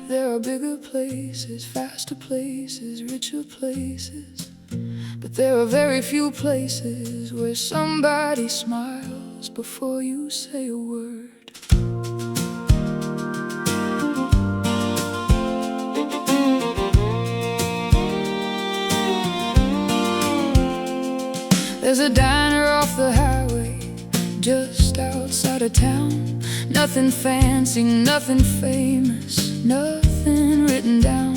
There are bigger places, faster places, richer places, but there are very few places where somebody smiles before you say a word. There's a diner off the highway just outside of town. Nothing fancy, nothing famous, nothing written down.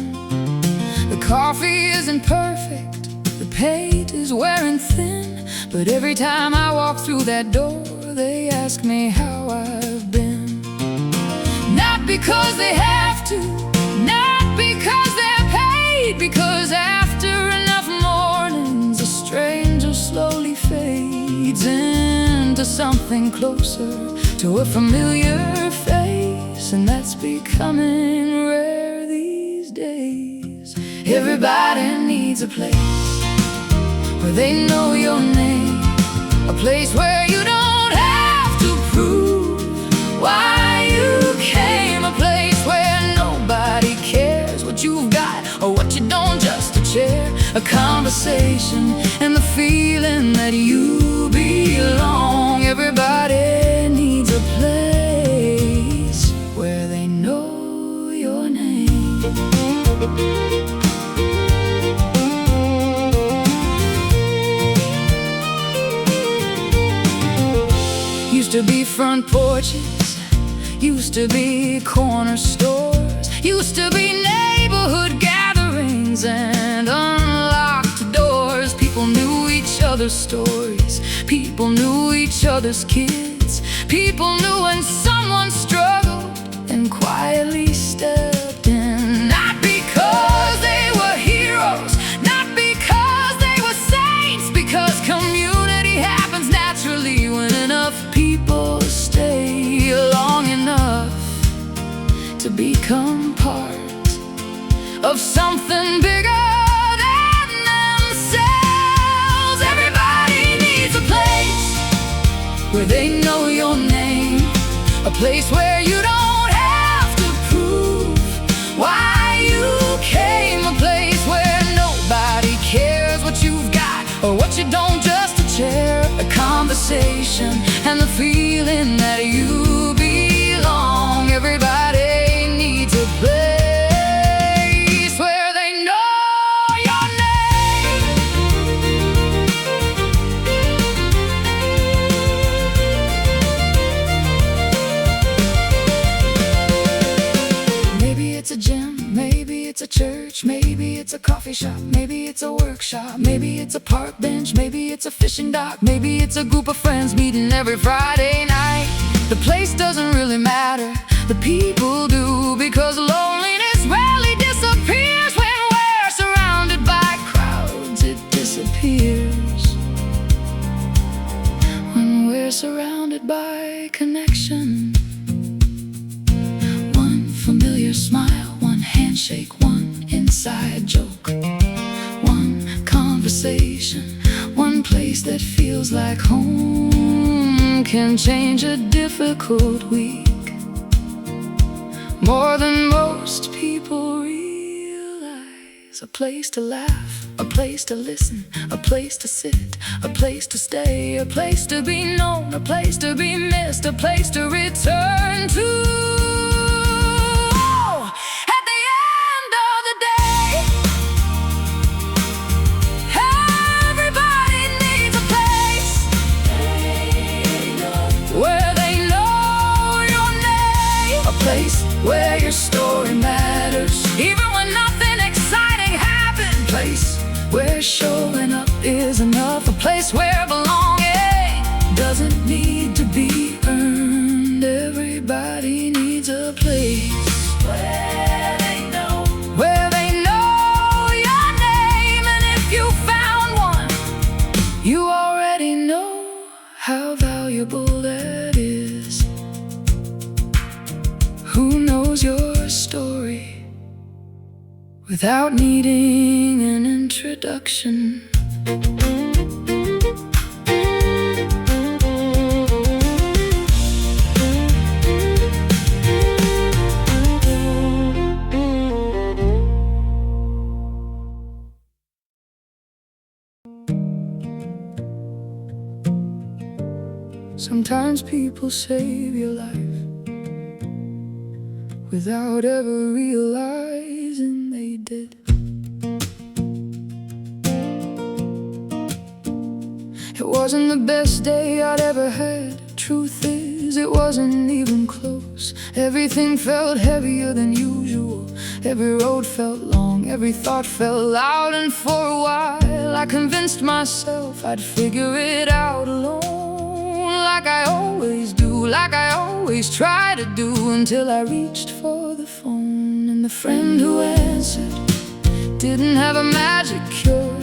The coffee isn't perfect, the paint is wearing thin, but every time I walk through that door, they ask me how I've been. Not because they have to, not because they're paid, because after enough mornings, a stranger slowly fades into something closer to a familiar face, and that's becoming rare these days. Everybody needs a place where they know your name, a place where you don't have to prove why you came, a place where nobody cares what you've got or what you don't, just a chair, a conversation, and the feeling that you belong. Everybody needs a place where they know your name. Used to be front porches, used to be corner stores, used to be neighborhood gatherings and unlocked doors. People knew each other's stories, people knew each other's kids, people knew when someone struggled and quietly stepped in. Not because they were heroes, not because they were saints, because community happens naturally when enough people stay long enough to become part of something bigger than themselves. Everybody needs a place where they know your name, a place where you don't have to prove why you came, a place where nobody cares what you've got or what you don't, just a chair, a conversation, and the feeling that you belong. Everybody needs a place where they know your name. Maybe it's a gym, maybe it's a church, maybe it's a coffee shop, maybe it's a workshop, maybe it's a park bench, maybe it's a fishing dock, maybe it's a group of friends meeting every Friday night. The place doesn't really matter, the people do, because loneliness rarely disappears when we're surrounded by crowds. It disappears when we're surrounded by connection. One familiar smile, one handshake, one inside joke, one conversation, one place that feels like home can change a difficult week more than most people realize. A place to laugh, a place to listen, a place to sit, a place to stay, a place to be known, a place to be missed, a place to return to. At the end of the day, everybody needs a place where they know your name, a place where your story matters, even when nothing exciting happened, a place where showing up is enough, a place where belonging doesn't need to be earned. Everybody needs a place where they know your name, and if you found one, you already know how valuable that is. Who knows your story without needing an introduction? Sometimes people save your life without ever realizing they did. It wasn't the best day I'd ever had. Truth is, it wasn't even close. Everything felt heavier than usual. Every road felt long, every thought felt loud. And for a while I convinced myself I'd figure it out alone, like I always do, like I always try to do, until I reached for the phone. And the friend who answered didn't have a magic cure,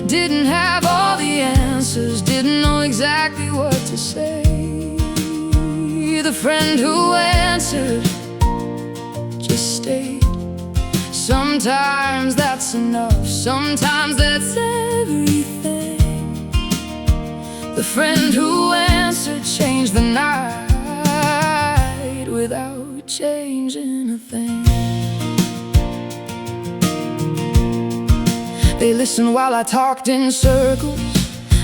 didn't have all the answers, didn't know exactly what to say. The friend who answered just stayed. Sometimes that's enough, sometimes that's everything. The friend who answered changed the night without changing a thing. They listened while I talked in circles,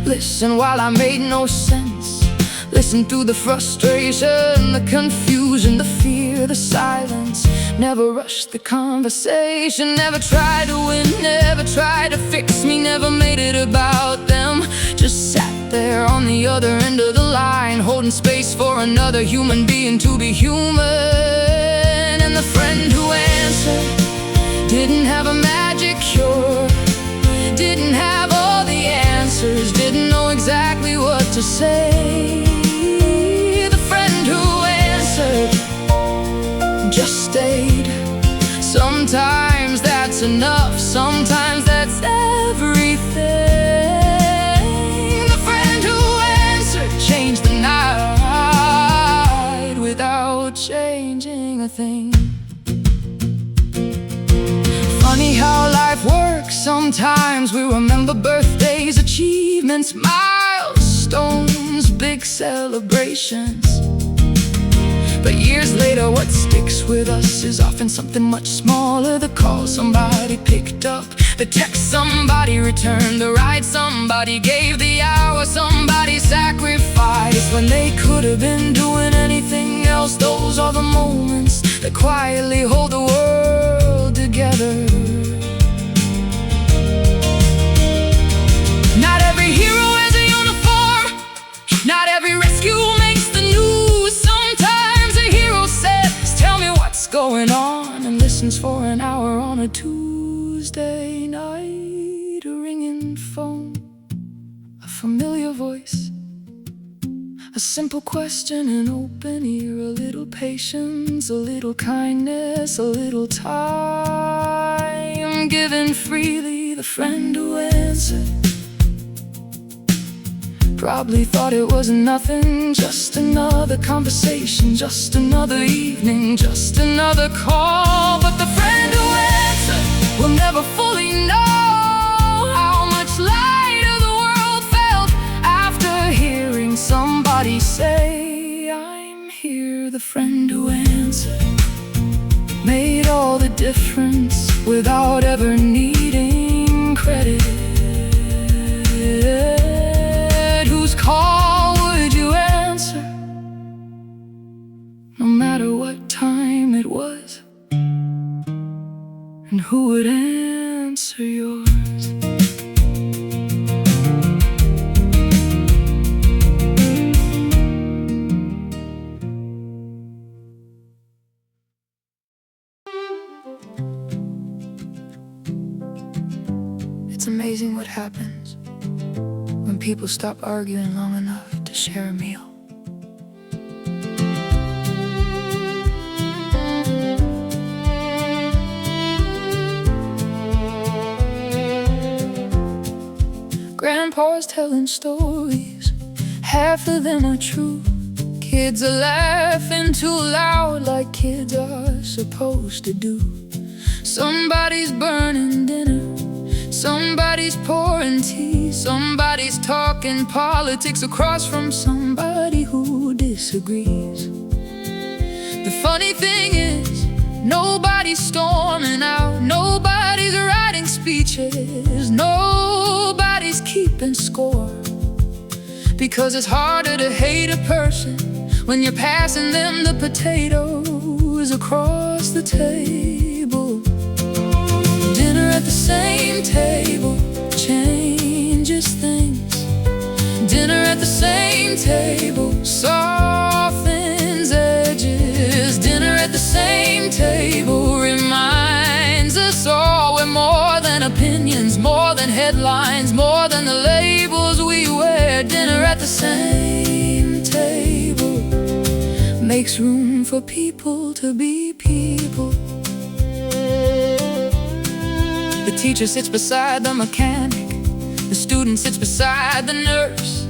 listened while I made no sense, listened through the frustration, the confusion, the fear, the silence. Never rushed the conversation, never tried to win, never tried to fix me, never made it about them. Just sat there on the other end of the line, holding space for another human being to be human. And the friend who answered didn't have a magic cure, didn't have all the answers, didn't know exactly what to say. The friend who answered just stayed. Sometimes that's enough, sometimes that's everything. The friend who answered changed the night without changing a thing. Funny how life works, sometimes we remember birthdays, achievements, milestones, big celebrations. But years later, what sticks with us is often something much smaller. The call somebody picked up, the text somebody returned, the ride somebody gave, the hour somebody sacrificed when they could have been doing anything else. Those are the moments that quietly hold the world together. Not every hero has a uniform, not every rescue makes the news. Sometimes a hero says, "Tell me what's going on," and listens for an hour on a Tuesday night. A ringing phone, a familiar voice, a simple question, an open ear, a little patience, a little kindness, a little time given freely. The friend who answered probably thought it was nothing, just another conversation, just another evening, just another call. But the friend who answered will never fully know how much lighter the world felt after hearing somebody say, "I'm here." The friend who answered made all the difference without ever needing credit. Whose call would you answer, no matter what time it was? And who would answer yours? It's amazing what happens when people stop arguing long enough to share a meal. Grandpa's telling stories, half of them are true. Kids are laughing too loud, like kids are supposed to do. Somebody's burning dinner, somebody's pouring tea, somebody's talking politics across from somebody who disagrees. The funny thing is, nobody's storming out, nobody's writing speeches, nobody's keeping score. because it's harder to hate a person when you're passing them the potatoes across the table. Dinner at the same table changes things. Dinner at the same table softens edges. Dinner at the same table reminds us all we're more than opinions, more than headlines, more than the labels we wear. Dinner at the same table makes room for people to be people. The teacher sits beside the mechanic. The student sits beside the nurse.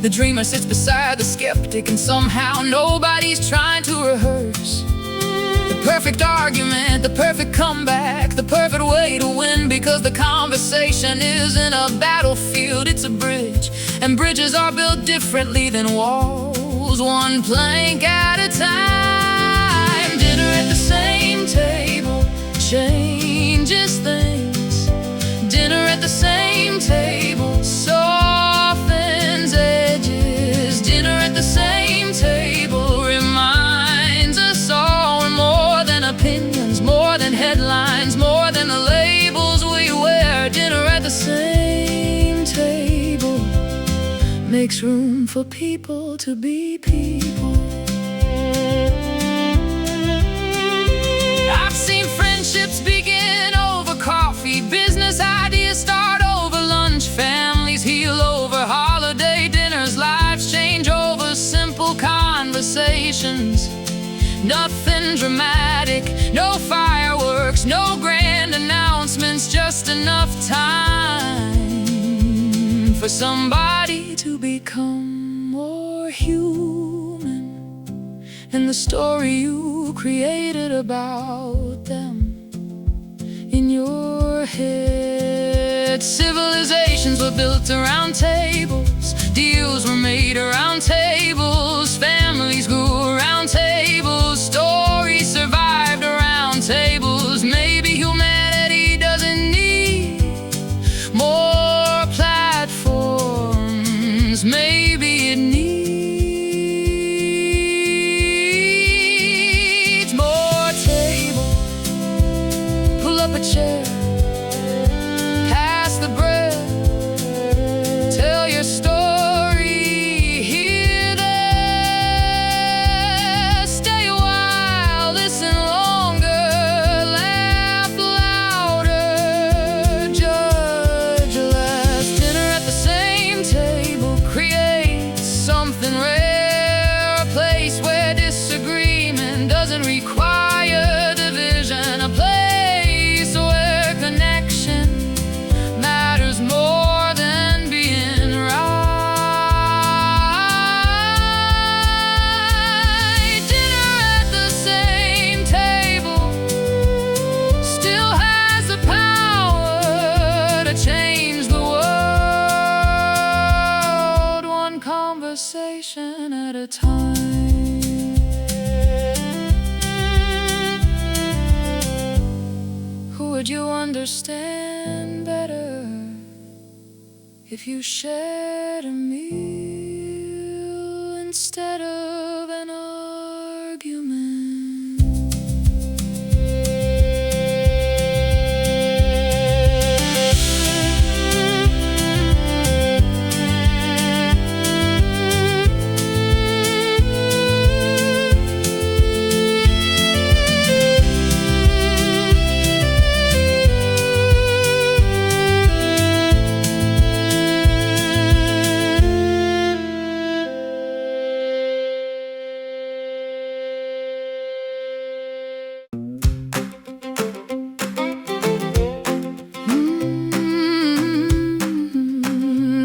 The dreamer sits beside the skeptic, and somehow nobody's trying to rehearse the perfect argument, the perfect comeback, the perfect way to win, because the conversation isn't a battlefield, it's a bridge. And bridges are built differently than walls, one plank at a time. Dinner at the same table changes things. Dinner at the same table softens edges. Dinner at the same table reminds us all we're more than opinions, more than headlines, more than the labels we wear. Dinner at the same table makes room for people to be people. I've seen friendships begin over coffee, business ideas start over lunch, families heal over holiday dinners, lives change over simple conversations. Nothing dramatic, no fireworks, no grand announcements, just enough time for somebody to become more human. And the story you created about them in your head. Civilizations were built around tables, deals were made around tables, families grew around tables, stories survived around tables. Maybe humanity doesn't need more platforms, maybe it needs more tables. Pull up a chair, pass the bread, tell your story, hear there, stay a while, listen longer, laugh louder, judge less. Dinner at the same table creates something rare, a place where disagreement doesn't require division, a place where connection matters more than being right. Dinner at the same table still has the power to change the world, one conversation at a time. Who would you understand better if you shared a meal instead of an argument?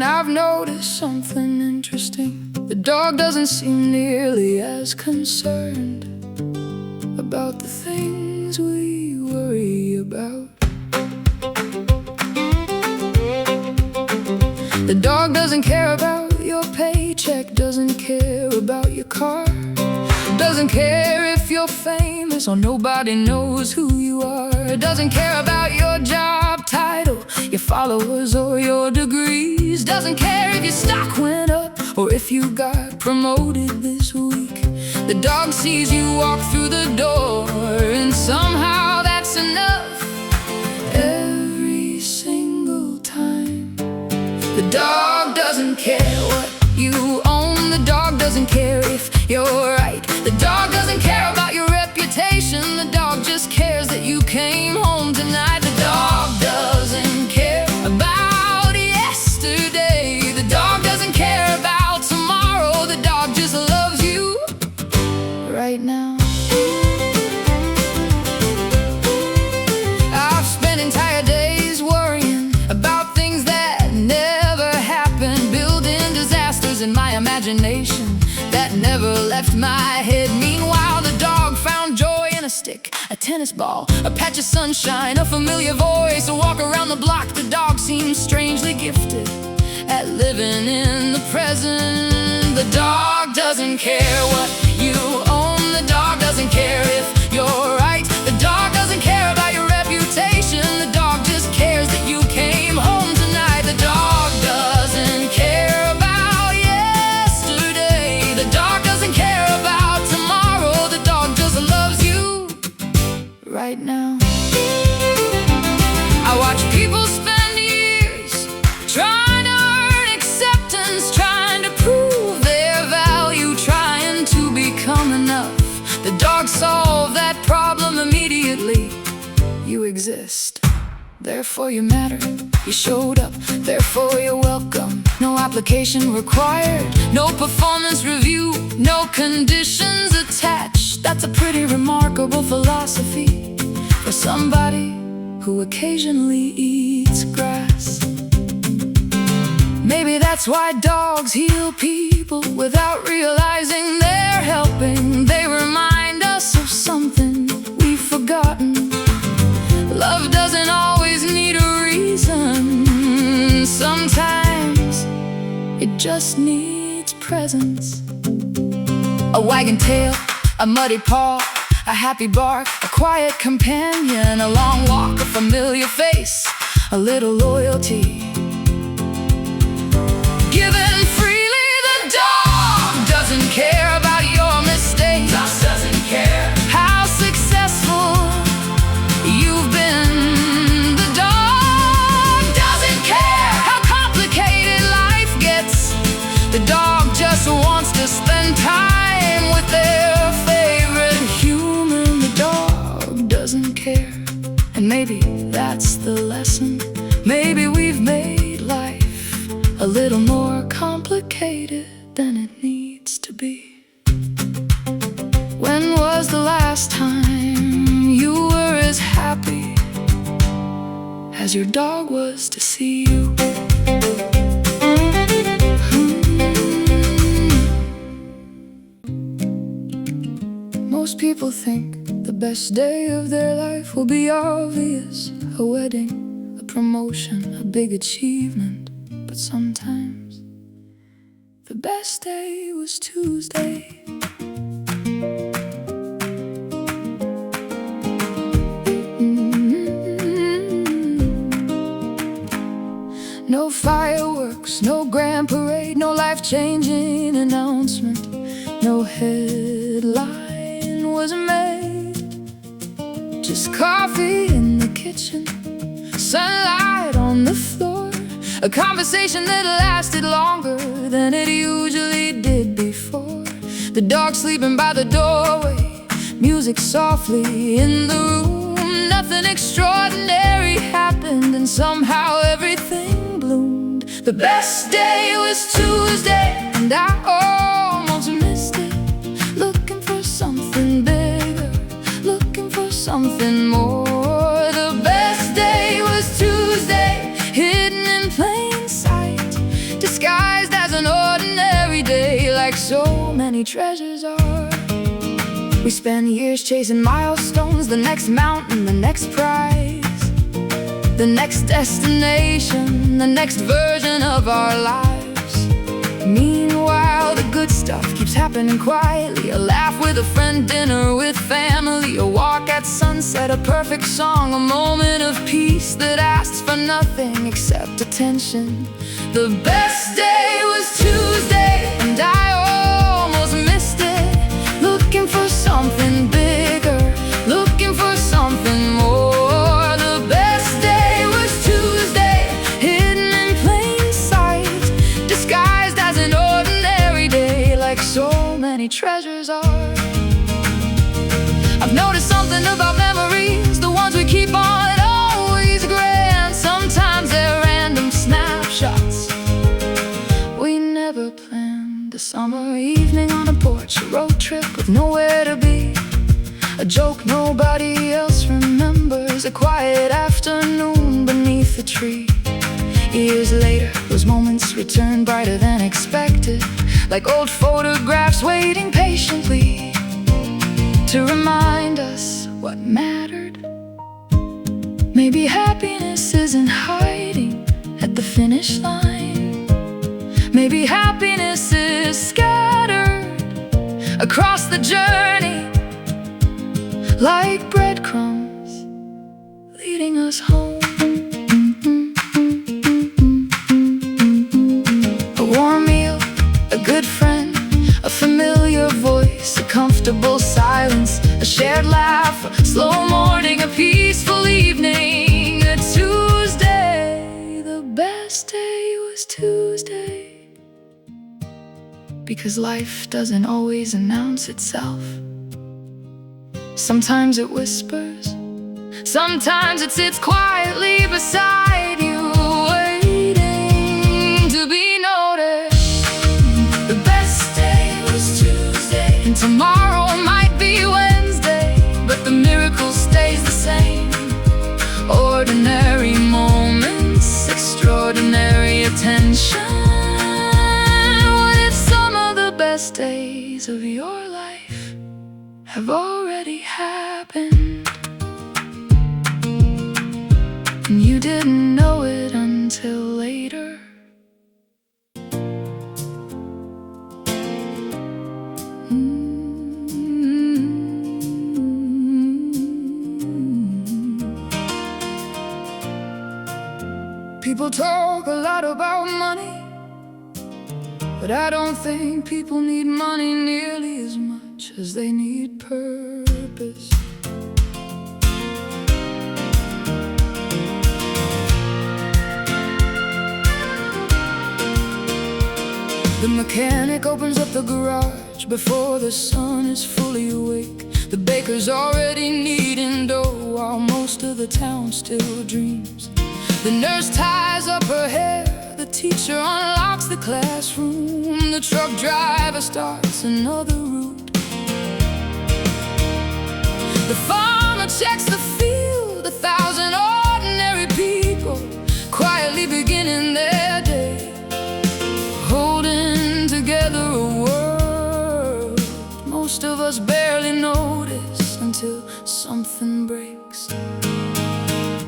I've noticed something interesting. The dog doesn't seem nearly as concerned about the things we worry about. The dog doesn't care about your paycheck, doesn't care about your car, doesn't care if you're famous or nobody knows who you are, doesn't care about your job title, your followers or your degrees, doesn't care if your stock went up or if you got promoted this week. The dog sees you walk through the door, and somehow that's enough. Every single time. The dog doesn't care what you own. The dog doesn't care if you're right. The dog doesn't care about your reputation. The dog just cares that you came home tonight. The dog doesn't care about yesterday. The dog doesn't care about tomorrow. The dog just loves you right now. I've spent entire days worrying about things that never happened, building disasters in my imagination that never left my head. Meanwhile, the dog found joy in a stick, a tennis ball, a patch of sunshine, a familiar voice, a walk around the block. The dog seems strangely gifted at living in the present. The dog doesn't care what you own. The dog doesn't care if you're right. The dog doesn't care about your reputation. The dog just cares that you came home tonight. The dog doesn't care about yesterday. The dog doesn't care about tomorrow. The dog just loves you right now. I watch people spend years trying to earn acceptance, trying to prove their value, trying to become enough. The dog solved that problem immediately. You exist, therefore you matter. You showed up, therefore you're welcome. No application required, no performance review, no conditions attached. That's a pretty remarkable philosophy for somebody who occasionally eats grass. Maybe that's why dogs heal people without realizing they're helping. They remind us of something we've forgotten. Love doesn't always need a reason. Sometimes it just needs presence. A wagging tail, a muddy paw, a happy bark, a quiet companion, a long walk, a familiar face, a little loyalty. Given freely, the dog doesn't care about your mistakes. Doesn't care how successful you've been. The dog doesn't care how complicated life gets. The dog just wants to spend time with their favorite human. The dog doesn't care. And maybe that's the lesson. Maybe we've made life a little more complicated than it needs to be. When was the last time you were as happy as your dog was to see you? Most people think the best day of their life will be obvious. A wedding, a promotion, a big achievement. But sometimes the best day was Tuesday. No fireworks, no grand parade, no life-changing announcement. No headline was made. Just coffee in the kitchen, sunlight on the floor, a conversation that lasted longer than it usually did before. The dog sleeping by the doorway, music softly in the room. Nothing extraordinary happened, and somehow everything bloomed. The best day was Tuesday, and I almost missed it. Looking for something bigger, looking for something more. The best day was Tuesday, hidden in plain sight, disguised as an ordinary day, like so many treasures are. We spend years chasing milestones, the next mountain, the next prize, the next destination, the next version of our lives. Meanwhile, the good stuff keeps happening quietly. A laugh with a friend, dinner with family, a walk at sunset, a perfect song, a moment of peace that asks for nothing except attention. The best day was Tuesday, and I almost missed it. Looking for something bigger, looking for something more. The best day was Tuesday, hidden in plain sight, disguised as an ordinary day, like so many treasures are. I've noticed something about memories, the ones we keep on always grand. Sometimes they're random snapshots we never planned. A summer evening on a porch, a road trip with nowhere to be, a joke nobody else remembers, a quiet afternoon beneath a tree. Years later, those moments return brighter than expected, like old photographs waiting patiently to remind us what mattered. Maybe happiness isn't hiding at the finish line. Maybe happiness is scattered across the journey, like breadcrumbs leading us home. A warm meal, a good friend, a familiar voice, a comfortable silence, a shared laugh, a slow morning, a peaceful evening. A Tuesday, the best day was Tuesday, because life doesn't always announce itself. Sometimes it whispers, sometimes it sits quietly beside you, waiting to be noticed. The best day was Tuesday, and tomorrow might be Wednesday, but the miracle stays the same. Ordinary moments, extraordinary attention. What if some of the best days of your life have already happened, and you didn't know it until later? People talk a lot about money, but I don't think people need money nearly as much as they need purpose. The mechanic opens up the garage before the sun is fully awake. The baker's already kneading dough while most of the town still dreams. The nurse ties up her hair, the teacher unlocks the classroom, the truck driver starts another route. The farmer checks the field, 1,000 ordinary people quietly beginning their day, holding together a world most of us barely notice until something breaks.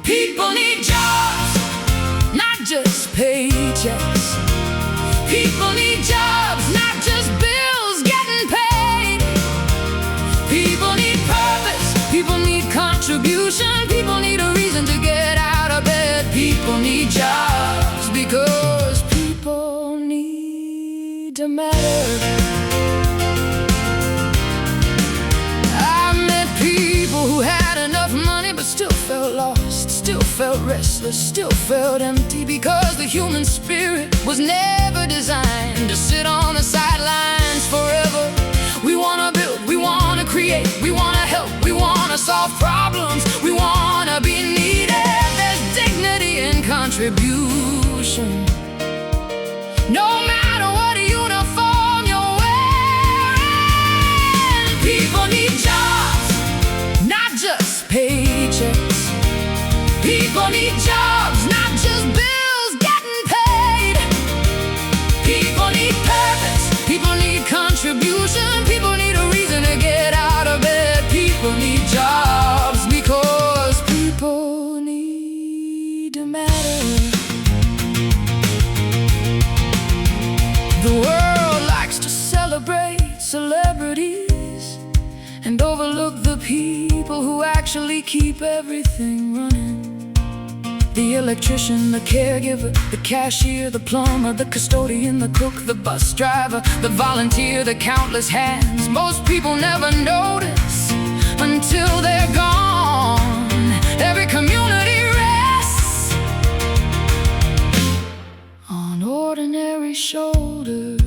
People need jobs, not just paychecks. People need jobs, not just bills getting paid. People need purpose, people need contribution, people need a reason to get out of bed. People need jobs because people need to matter. I met people who had enough money but still felt lost, still felt restless, still felt empty, because the human spirit was never designed to sit on the sidelines forever. We wanna build, we wanna create, we wanna help, we wanna solve problems, we wanna be needed. There's dignity in contribution, no matter what uniform you're wearing. People need jobs, not just paychecks. People need jobs, not just bills getting paid. People need purpose, people need contribution, people need a reason to get out of bed. People need jobs because people need to matter. The world likes to celebrate celebrities and overlook the people who actually keep everything running. The electrician, the caregiver, the cashier, the plumber, the custodian, the cook, the bus driver, the volunteer, the countless hands. Most people never notice until they're gone. Every community rests on ordinary shoulders.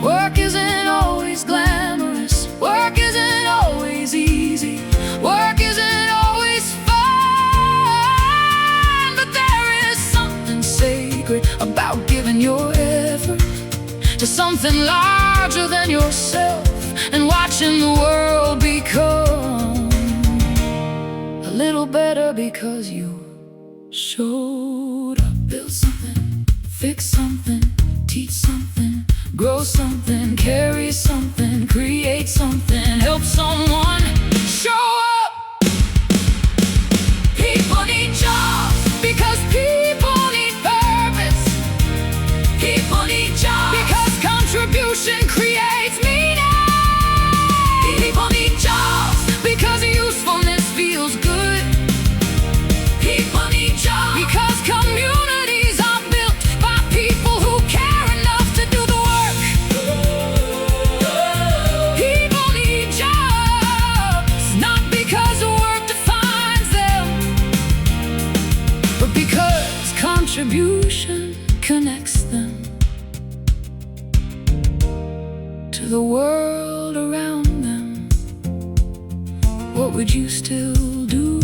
Work isn't always glamorous. Work isn't always easy. Work isn't always fun. But there is something sacred about giving your effort to something larger than yourself and watching the world become a little better because you showed up. Build something, fix something, teach something, grow something, carry something, create something, help someone. Show up! People need jobs because people need purpose. People need jobs because contribution creates meaning. People need jobs because usefulness feels good. People need jobs because communities are built by people who care enough to do the work. People need jobs, not because work defines them, but because contribution connects them to the world around them. What would you still do,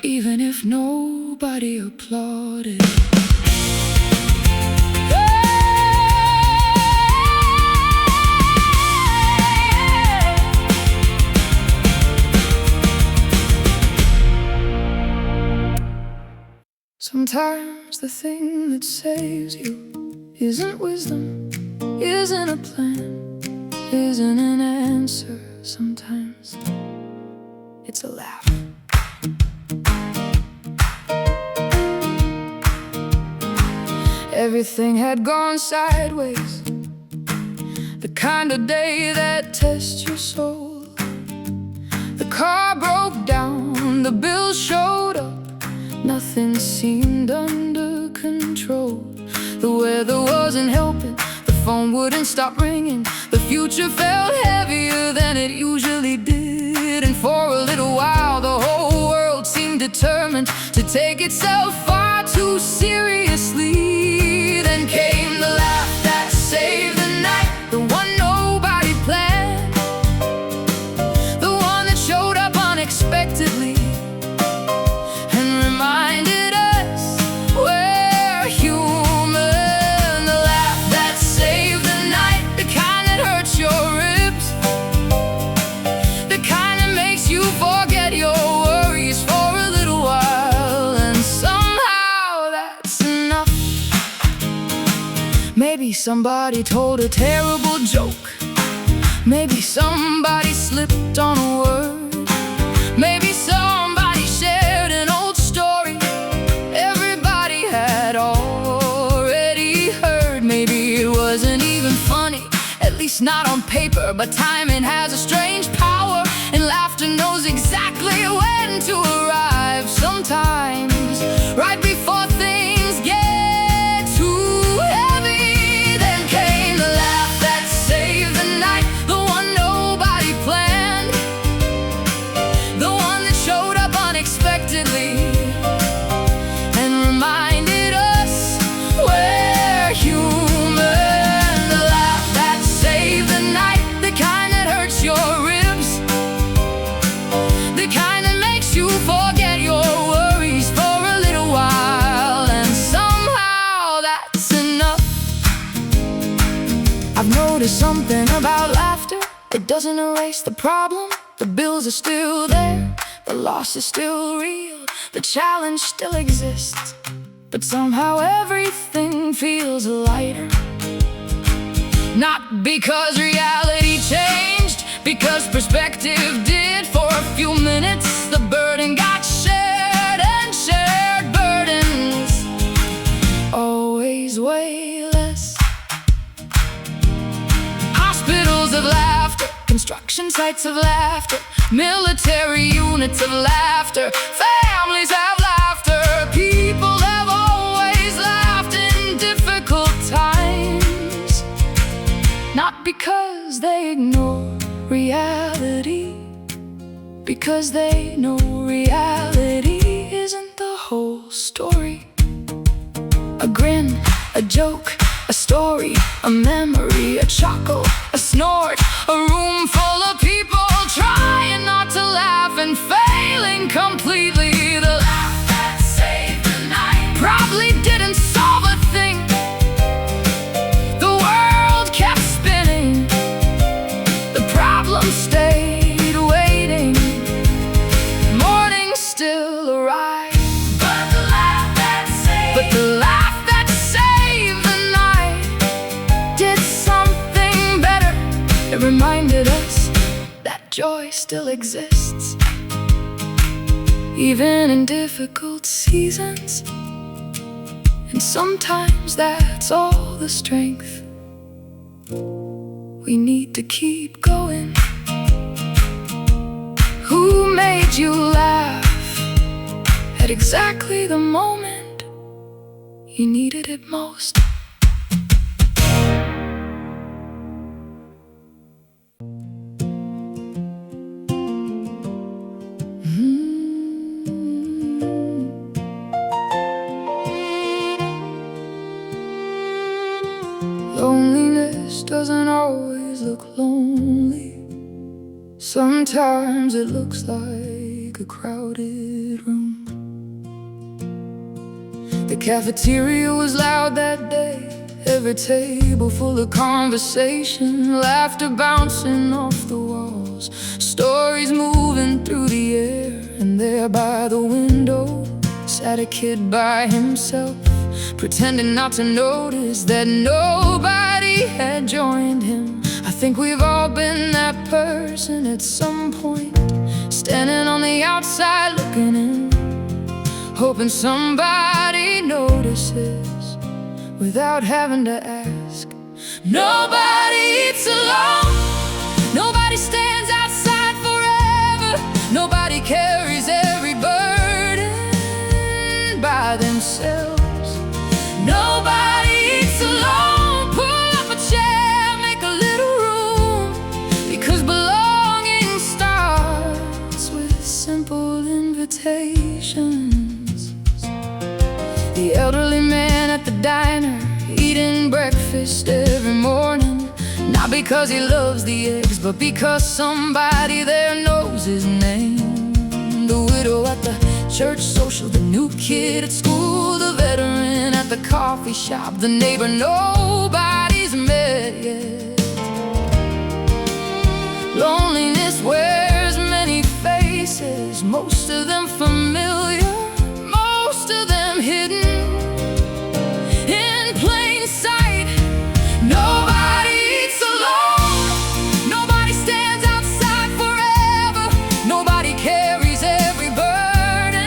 even if nobody applauded? Sometimes the thing that saves you isn't wisdom, isn't a plan, isn't an answer. Sometimes it's a laugh. Everything had gone sideways, the kind of day that tests your soul. The car broke down, the bills showed up, nothing seemed under control. The weather wasn't helping, the phone wouldn't stop ringing. The future felt heavier than it usually did. And for a little while the whole world seemed determined to take itself far too seriously. Then came the laugh that saved the night, the one nobody planned, the one that showed up unexpectedly and reminded us we're human. The laugh that saved the night, the kind that hurts your ribs, the kind that makes you forget your worries for a little while. And somehow that's enough. Maybe somebody told a terrible joke, maybe somebody slipped on a word, maybe somebody shared an old story everybody had already heard. Maybe it wasn't even funny, at least not on paper, but timing has a strange power, and laughter knows exactly when to arrive. Sometimes right before things get too heavy. Then came the laugh that saved the night, the one nobody planned, the one that showed up unexpectedly and reminded us we're human. The laugh that saved the night, the kind that hurts your ribs, the kind that makes you forget your worries for a little while. And somehow that's enough. I've noticed something about laughter, it doesn't erase the problem. The bills are still there, the loss is still real, the challenge still exists, but somehow everything feels lighter. Not because reality changed, because perspective did. For a few minutes the burden got shared, and shared burdens always weigh less. Hospitals of laughter can construction sites of laughter, military units of laughter, families have laughter. People have always laughed in difficult times, not because they ignore reality, because they know reality isn't the whole story. A grin, a joke, a story, a memory, a chuckle, a snort, a room full of people trying not to laugh and failing completely. The laugh that saved the night probably didn't solve a thing. The world kept spinning, the problem stayed waiting. Morning still arrived, but the laugh that saved the night did something better. It reminded us that joy still exists, even in difficult seasons. And sometimes that's all the strength we need to keep going. Who made you laugh at exactly the moment you needed it most? Loneliness doesn't always look lonely. Sometimes it looks like a crowded room. The cafeteria was loud that day, every table full of conversation, laughter bouncing off the walls, stories moving through the air. And there by the window sat a kid by himself, pretending not to notice that nobody had joined him. I think we've all been that person at some point, standing on the outside looking in, hoping somebody notices without having to ask. Nobody eats alone, nobody stands outside forever, nobody carries every burden by themselves. Nobody eats alone. Pull up a chair, make a little room, because belonging starts with simple invitations. The elderly man at the diner, eating breakfast every morning, not because he loves the eggs, but because somebody there knows his name. The widow at the church social, the new kid at school, the veteran at the coffee shop, the neighbor nobody's met yet. Loneliness wears many faces, most of them familiar, most of them hidden in plain sight. Nobody eats alone, nobody stands outside forever, nobody carries every burden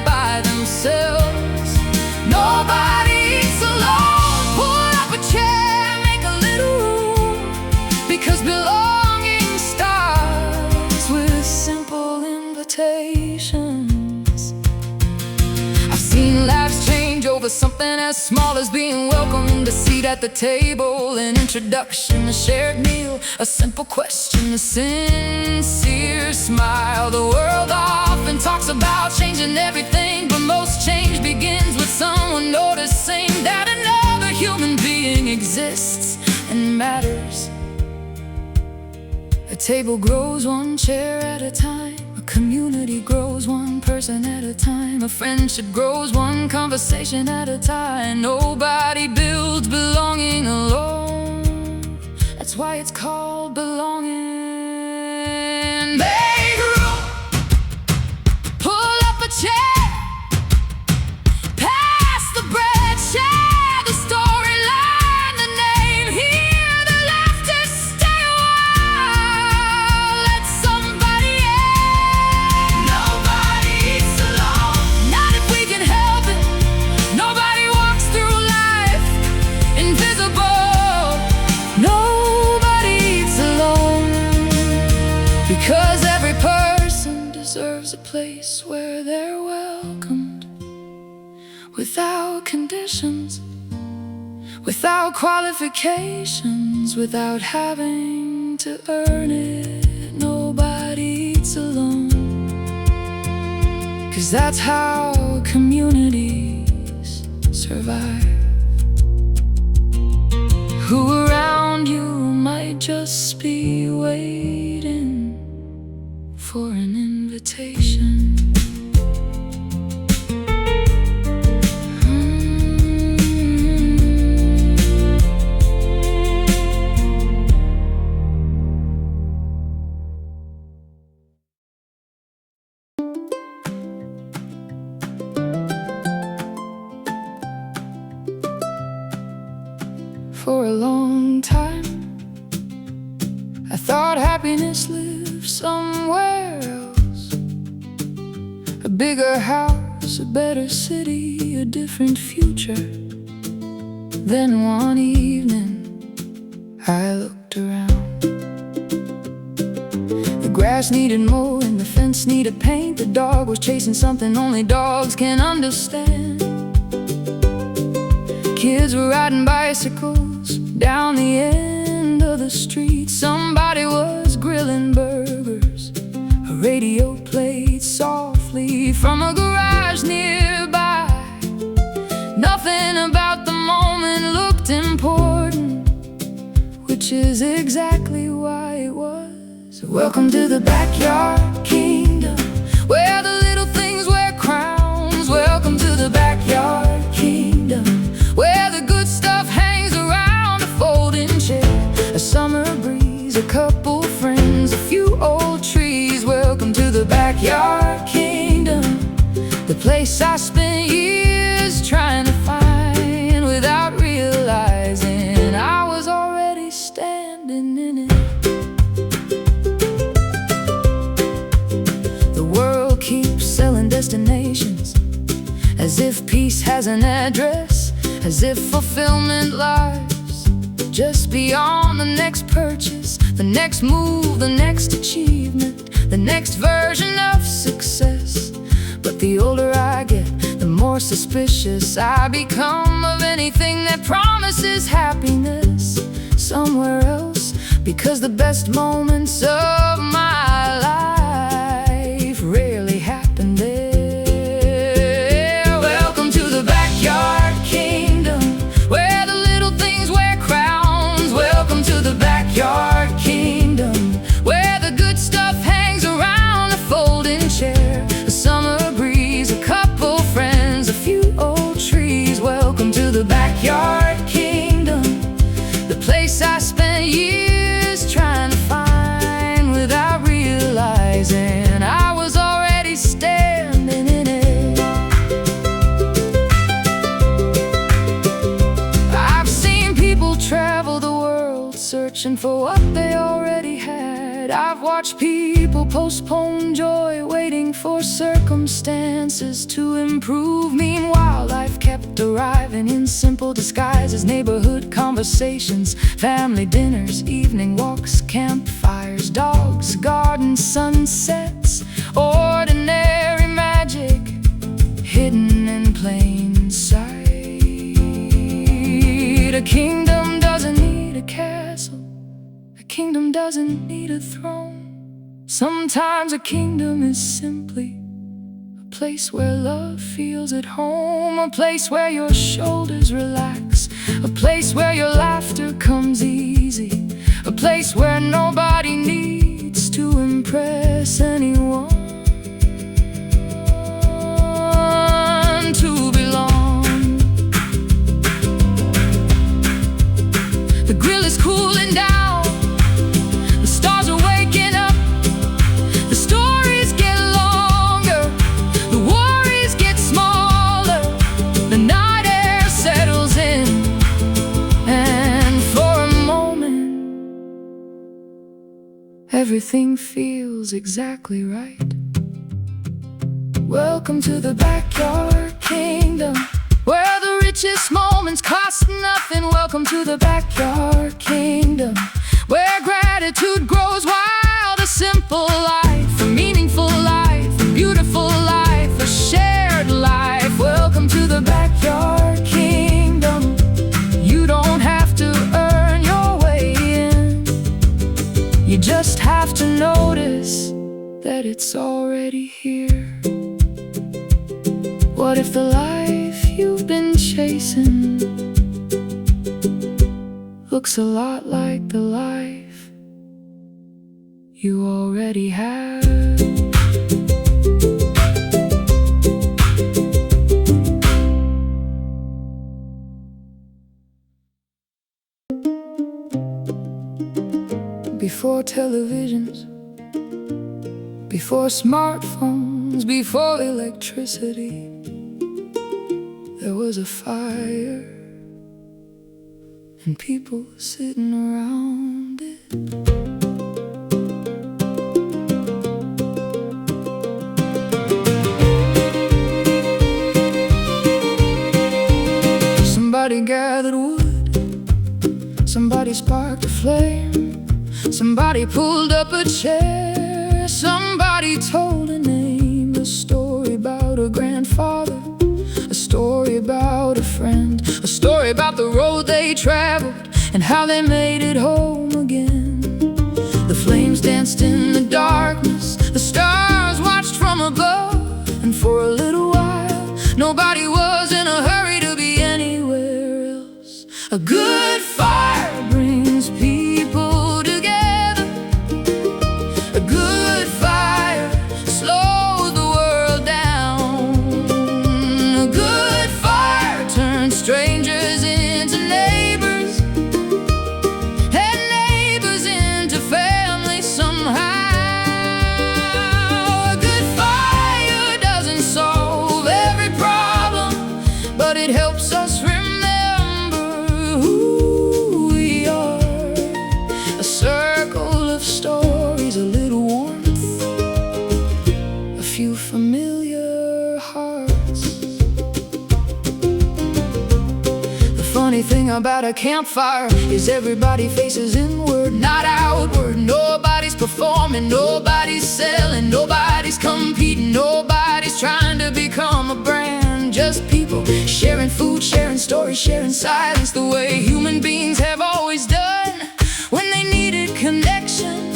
by themselves. Nobody eats alone. Pull up a chair, make a little room, because belonging starts with simple invitations. I've seen lives change over something as small as being welcomed, a seat at the table, an introduction, a shared meal, a simple question, a sincere smile. The world often talks about changing everything, but most change begins with someone noticing that another human being exists and matters. A table grows one chair at a time, a community grows one person at a time, a friendship grows one conversation at a time. Nobody builds belonging alone, that's why it's called belonging. Make room, pull up a chair, pass the bread, share the storyline, the name, hear the laughter, stay a while, let somebody in. Nobody eats alone, not if we can help it. Nobody walks through life place where they're welcomed, without conditions, without qualifications, without having to earn it. Nobody eats alone, 'cause that's how communities survive. Who around you might just be waiting for an invitation. For a long time, I thought happiness lived somewhere else. A bigger house, a better city, a different future. Then one evening, I looked around. The grass needed mowing, the fence needed paint. The dog was chasing something only dogs can understand. Kids were riding bicycles down the end of the street. Somebody was grilling burgers. A radio played softly from a garage nearby. Nothing about the moment looked important, which is exactly why it was. Welcome to the backyard kingdom, where the little things wear crowns. Welcome to the backyard kingdom, where the good stuff hangs around a folding chair, a summer breeze, a couple friends, a few old trees. Welcome to the backyard kingdom, the place I spent years trying to find without realizing I was already standing in it. The world keeps selling destinations, as if peace has an address, as if fulfillment lies just beyond the next purchase, the next move, the next achievement, the next version of success. But the older I get, the more suspicious I become of anything that promises happiness somewhere else, because the best moments of my life rarely happen there. Welcome to the backyard kingdom, where the little things wear crowns. Welcome to the backyard kingdom, where the good stuff hangs around a folding chair, a summer breeze, a couple friends, a few old trees. Welcome to the backyard kingdom, the place I spent years trying to find without realizing I was already standing in it. I've seen people travel the world searching for what they already had. I've watched people postpone joy, waiting for circumstances to improve. Meanwhile, life kept arriving in simple disguises: neighborhood conversations, family dinners, evening walks, campfires, dogs, gardens, sunsets. Ordinary magic hidden in plain sight. A kingdom doesn't need a castle, a kingdom doesn't need a throne. Sometimes a kingdom is simply a place where love feels at home, a place where your shoulders relax, a place where your laughter comes easy, a place where nobody needs to impress anyone to belong. The grill is cooling down, the stars are waking up, the stories get longer, the worries get smaller, the night air settles in, and for a moment everything feels exactly right. Welcome to the backyard kingdom, where the richest moments cost nothing. Welcome to the backyard kingdom, where gratitude grows wild. A simple life, a meaningful life, a beautiful that it's already here? What if the life you've been chasing looks a lot like the life you already have? Before televisions, before smartphones, before electricity, there was a fire and people sitting around it. Somebody gathered wood, somebody sparked a flame, somebody pulled up a chair, somebody told a name, a story about a grandfather, a story about a friend, a story about the road they traveled and how they made it home again. The flames danced in the darkness, the stars watched from above, and for a little while nobody was in a hurry to be anywhere else. A good fire brings people together. A good fire slows the world down. A good fire turns strangers into neighbors, and neighbors into family somehow. A good fire doesn't solve every problem, but it helps us remember who we are. A circle of stories, a little warmth, a few familiar hearts. The funny thing about a campfire is everybody faces inward, not outward. Nobody's performing, nobody's selling, nobody's competing, nobody's trying to become a brand. Just people sharing food, sharing stories, sharing silence, the way human beings have always done when they needed connection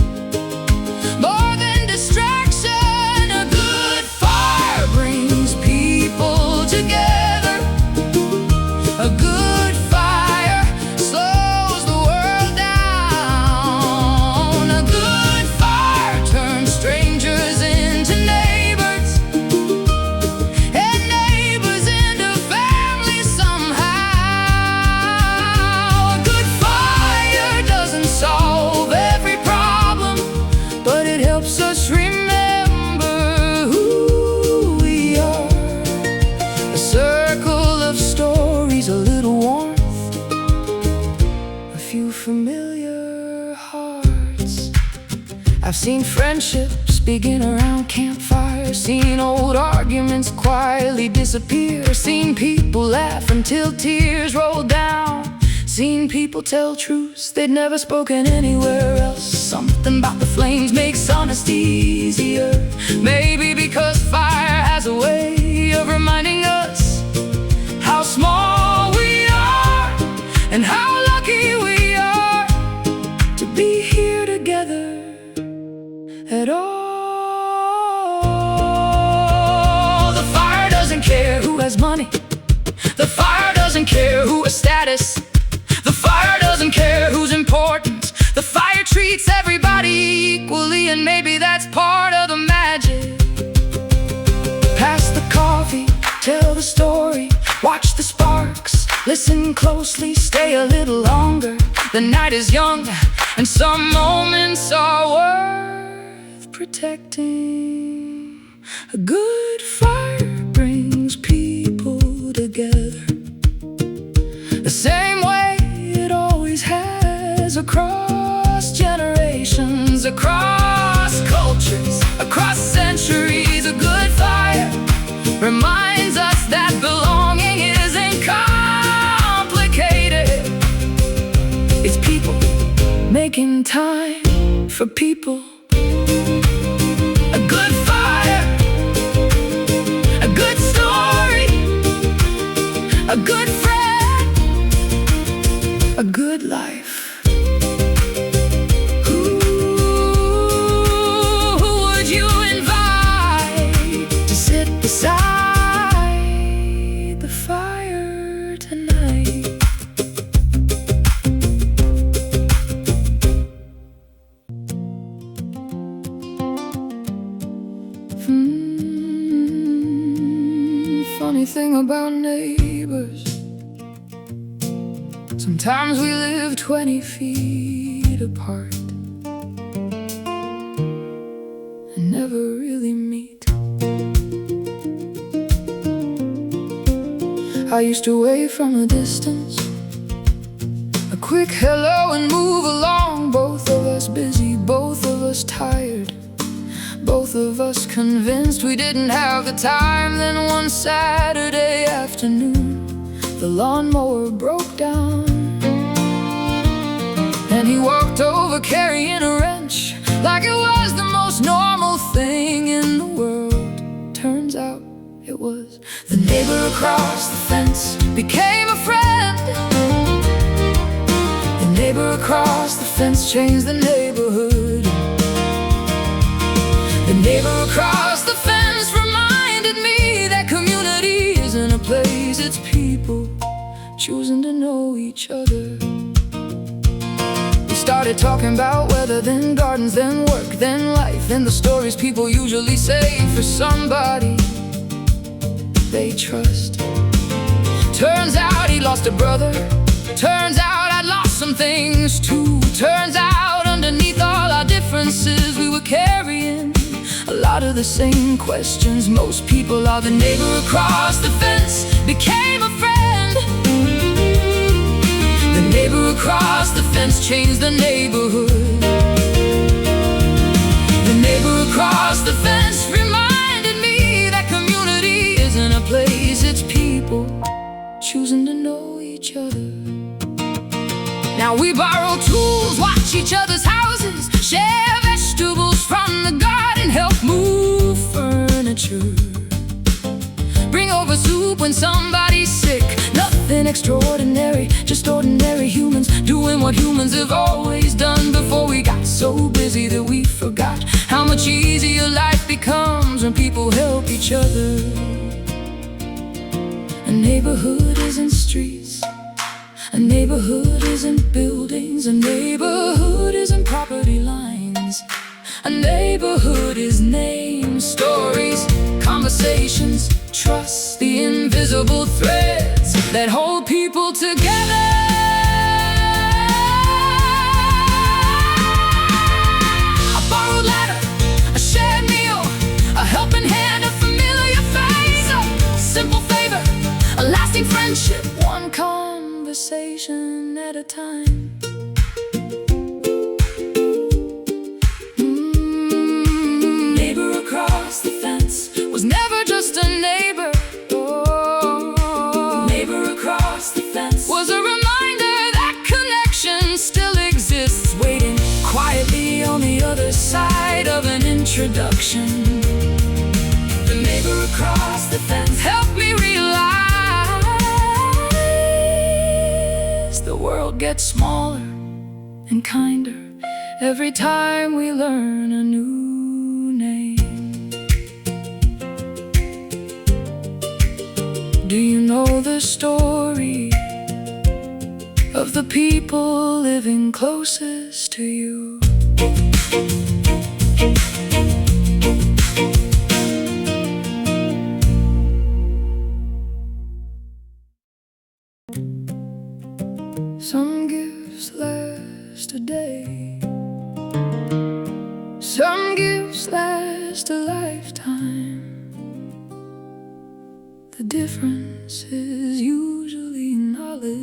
more than distraction. A good fire brings people together. A good fire slows the world down. A good fire turns strangers into neighbors, and neighbors into family somehow. A good fire doesn't solve every problem, but it helps us remember who we are. A circle of stories, a little warmth, a few familiar hearts. I've seen friendships begin around campfires, seen old arguments quietly disappear, seen people laugh until tears roll down, seen people tell truths they'd never spoken anywhere else. Something about the flames makes honesty easier. Maybe because fire has a way of reminding us how small we are and how lucky we are to be here together at all. The fire doesn't care who has money. The fire doesn't care who has status. The fire doesn't care who's important. The fire treats everybody equally, and maybe that's part of the magic. Pass the coffee, tell the story, watch the sparks, listen closely, stay a little longer. The night is young, and some moments are worth protecting. A good fire brings people together, the same way it always has, across generations, across cultures, across centuries. A good fire reminds us that belonging isn't complicated. It's people making time for people. A good fire, a good story, a good friend, a good life. Who would you about neighbors. Sometimes we live 20 feet apart and never really meet. I used to wave from a distance, a quick hello and move along. Both of us busy, both of us tired, both of us convinced we didn't have the time. Then one Saturday afternoon, the lawnmower broke down, and he walked over carrying a wrench, like it was the most normal thing in the world. Turns out it was the neighbor across the fence became a friend. The neighbor across the fence changed the neighborhood. The neighbor across the fence reminded me that community isn't a place, it's people choosing to know each other. We started talking about weather, then gardens, then work, then life, then the stories people usually say for somebody they trust. Turns out he lost a brother. Turns out I'd lost some things too. Turns out underneath all our differences we were carrying a lot of the same questions. Most people are. The neighbor across the fence became a friend. The neighbor across the fence changed the neighborhood. The neighbor across the fence reminded me that community isn't a place, it's people choosing to know each other. Now we borrow tools, watch each other's houses, share vegetables from the garden, help move furniture, bring over soup when somebody's sick. Nothing extraordinary, just ordinary humans doing what humans have always done before we got so busy that we forgot how much easier life becomes when people help each other. A neighborhood isn't streets, a neighborhood isn't buildings, a neighborhood isn't property lines. A neighborhood is names, stories, conversations, trust, the invisible threads that hold people together. A borrowed letter, a shared meal, a helping hand, a familiar face, a simple favor, a lasting friendship, one conversation at a time. Neighbor across the fence was never just a neighbor. Oh, neighbor across the fence was a reminder that connection still exists, waiting quietly on the other side of an introduction. The neighbor across the fence helped me realize the world gets smaller and kinder every time we learn a new name. Do you know the story of the people living closest to you? Some gifts last a day, some gifts last a lifetime. The difference is usually knowledge.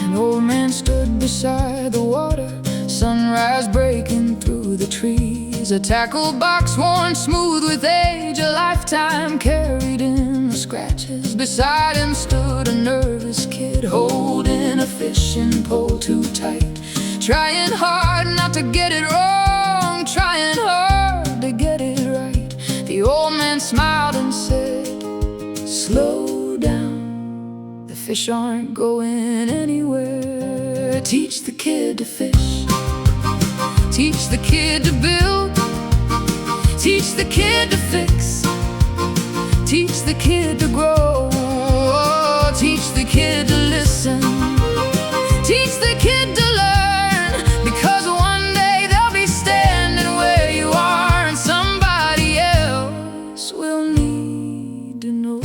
An old man stood beside the water, sunrise breaking through the trees. A tackle box worn smooth with age, a lifetime carried in the scratches. Beside him stood a nervous kid, holding a fishing pole too tight, trying hard not to get it wrong, trying hard to get it right. The old man smiled and said, "Slow down, the fish aren't going anywhere. Teach the kid to fish, teach the kid to build, teach the kid to fix, Teach the kid to grow. Teach the kid to listen. Teach the kid to learn, because one day they'll be standing where you are, and somebody else will need to know.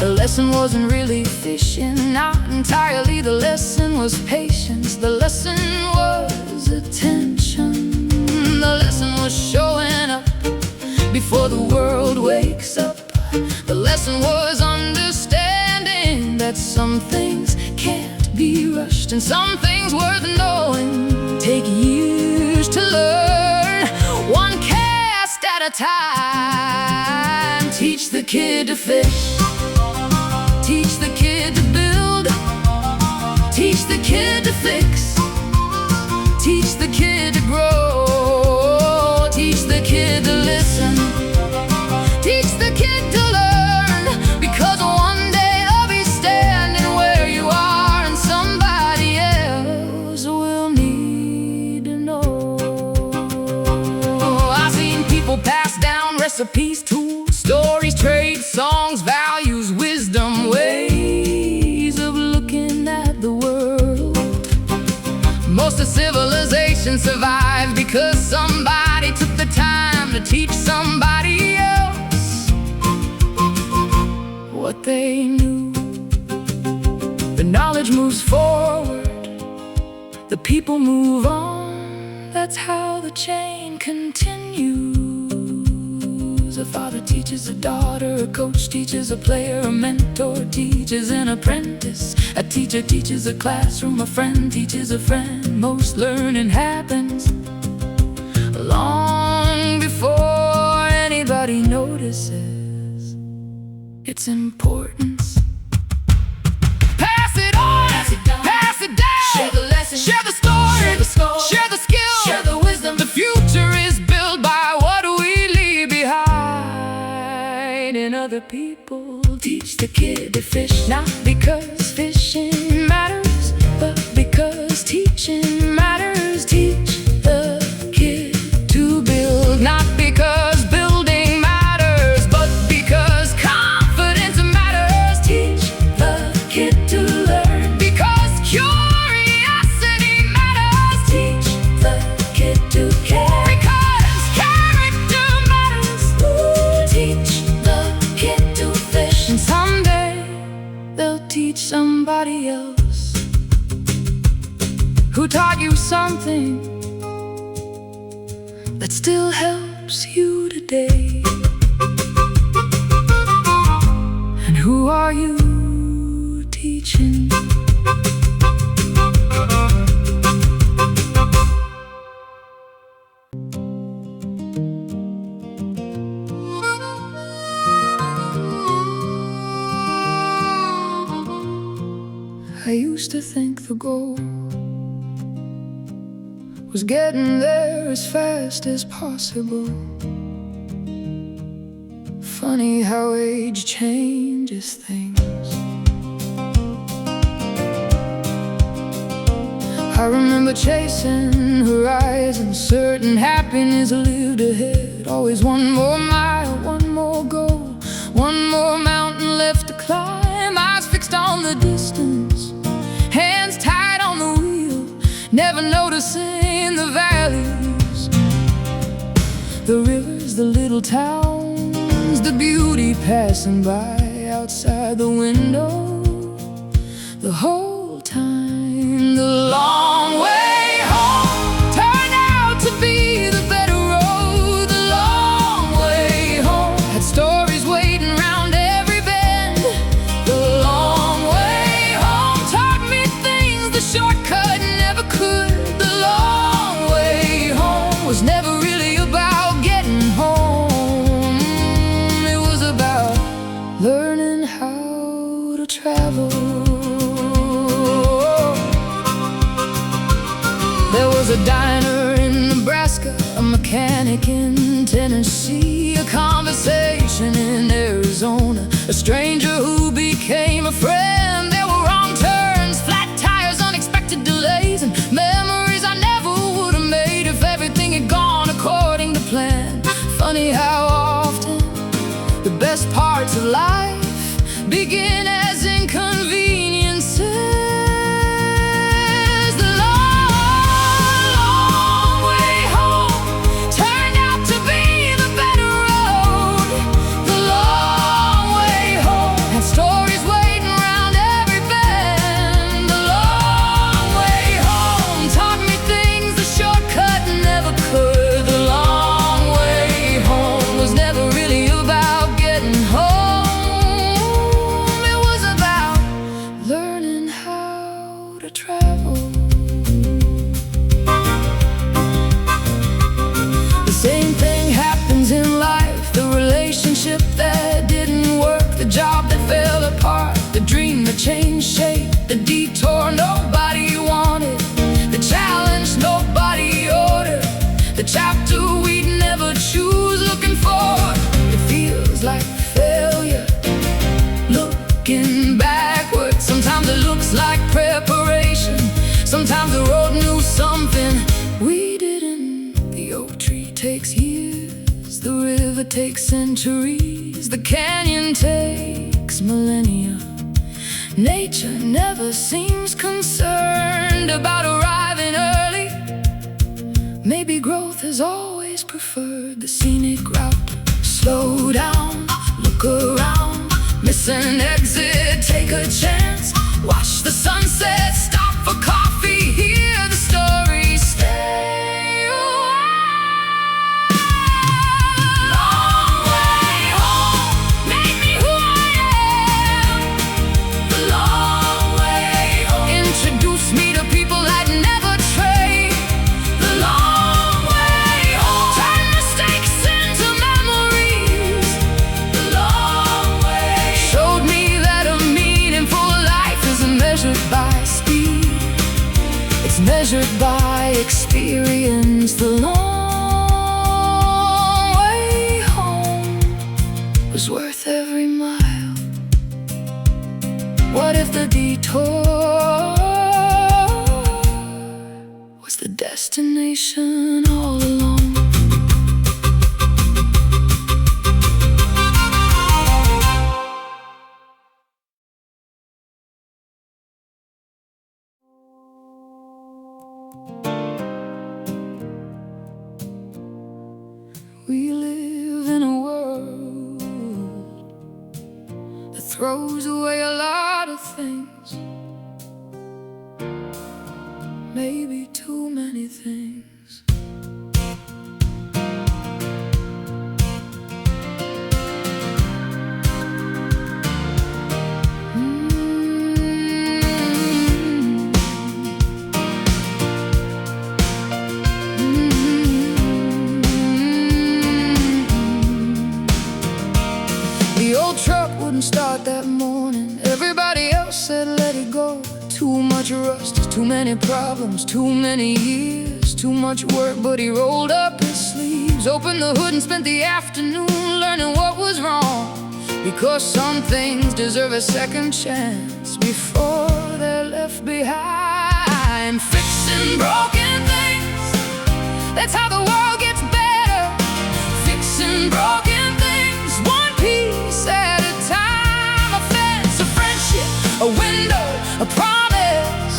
The lesson wasn't really fishing, not entirely. The lesson was patience. The lesson was attention. The lesson was showing up before the world wakes up. The lesson was understanding that some things can't be rushed, and some things worth knowing take years to learn, one cast at a time. Teach the kid to fish. Teach the kid to build. Teach the kid to fix. Teach the kid to grow. Teach the kid to listen. Teach the kid to learn, because one day they'll be standing where you are, and somebody else will need to know. I've seen people pass down recipes, tools, stories, trades, songs, values, wisdom, ways of looking at the world. Most of civilization survived because somebody took the time to teach somebody else what they knew. The knowledge moves forward, the people move on. That's how the chain continues. A father teaches a daughter, a coach teaches a player, a mentor teaches an apprentice, a teacher teaches a classroom, a friend teaches a friend. Most learning happens long before anybody notices its importance. Pass it on, pass it down. Share the lesson, share the story, share the score, share the skill, share the wisdom. The future is built by what we leave behind in other people. Teach the kid to fish, not because fishing matters, but because teaching matters. Teach the kid to build, not because building matters, but because confidence matters. Teach the kid to learn, because curiosity matters. Teach the kid to care, because character matters. Ooh, teach the kid to fish, and someday they'll teach somebody else who taught you something that still helps you today. And who are you teaching? I used to think the goal was getting there as fast as possible. Funny how age changes things. I remember chasing horizons, certain happiness lived ahead. Always one more mile, one more goal, one more mountain left to climb. Eyes fixed on the distance, hands tied on the wheel, never noticing the valleys, the rivers, the little towns, the beauty passing by outside the window. The whole time, the long way home turned out to be the better road. The long way home had stories waiting round every bend. The long way home taught me things the shortcut never could. The long way home was never really about getting home. It was about learning how to travel. There was a diner in Nebraska, a mechanic in Tennessee, a conversation in Arizona, a stranger who became a friend. There were wrong turns, flat tires, unexpected delays, and memories I never would have made if everything had gone according to plan. Funny how often begin as inconveniences. The long way home turned out to be the better road. The long way home had stories waiting round every bend. The long way home taught me things the shortcut never could. The long way home was never really about getting home. It was about learning how to travel. The same thing happens in life. The relationship that didn't work, the job that fell apart, the dream that changed shape, the detour nobody wanted, the challenge nobody ordered, the chapter we'd never choose. Looking forward, it feels like failure. Looking backward, sometimes it looks like preparation. Sometimes the road knew something we didn't. The oak tree takes years, the river takes centuries, the canyon takes millennia. Nature never seems concerned about arriving early. Maybe growth has always preferred the scenic route. Slow down, look around, miss an exit, take a chance. Watch the sunset, stop for coffee, hear the story, stay away. Long way home made me who I am. The long way home introduced me to people I'd never trade. The long way home turned mistakes into memories. The long way showed me that a meaningful life isn't measured by speed, it's measured by experience. The long way home was worth every mile. What if the detour was the destination all along? We live in a world that throws away a lot of things, maybe too many things. The old truck wouldn't start that morning. Everybody else said let it go. Too much rust, too many problems, too many years, too much work. But he rolled up his sleeves, opened the hood and spent the afternoon learning what was wrong. Because some things deserve a second chance before they're left behind. Fixing broken things, that's how the world gets better. Fixing broken things, one piece at a time. A fence, a friendship, a window, a promise.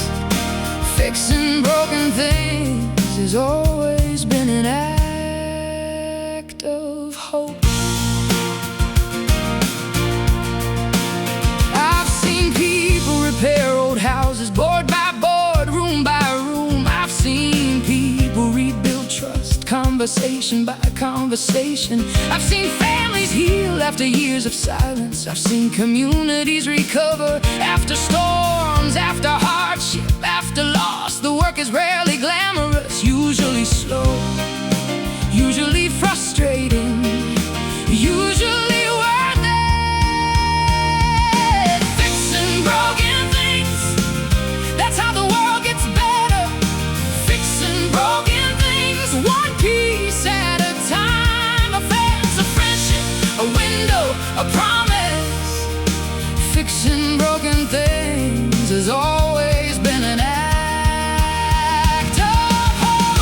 Fixing broken things has always been an act of hope. I've seen people repair old houses, board by board, room by room. I've seen people rebuild trust, conversation by conversation. I've seen families heal after years of silence. I've seen communities recover after storms, after hardship, after loss. The work is rarely glamorous, usually slow, usually frustrating, usually worth it. Fixing broken things, that's how the world gets better. Fixing broken things, one piece at a time. A fence, a friendship, a window, a promise. Fixing broken things has always been an act of hope.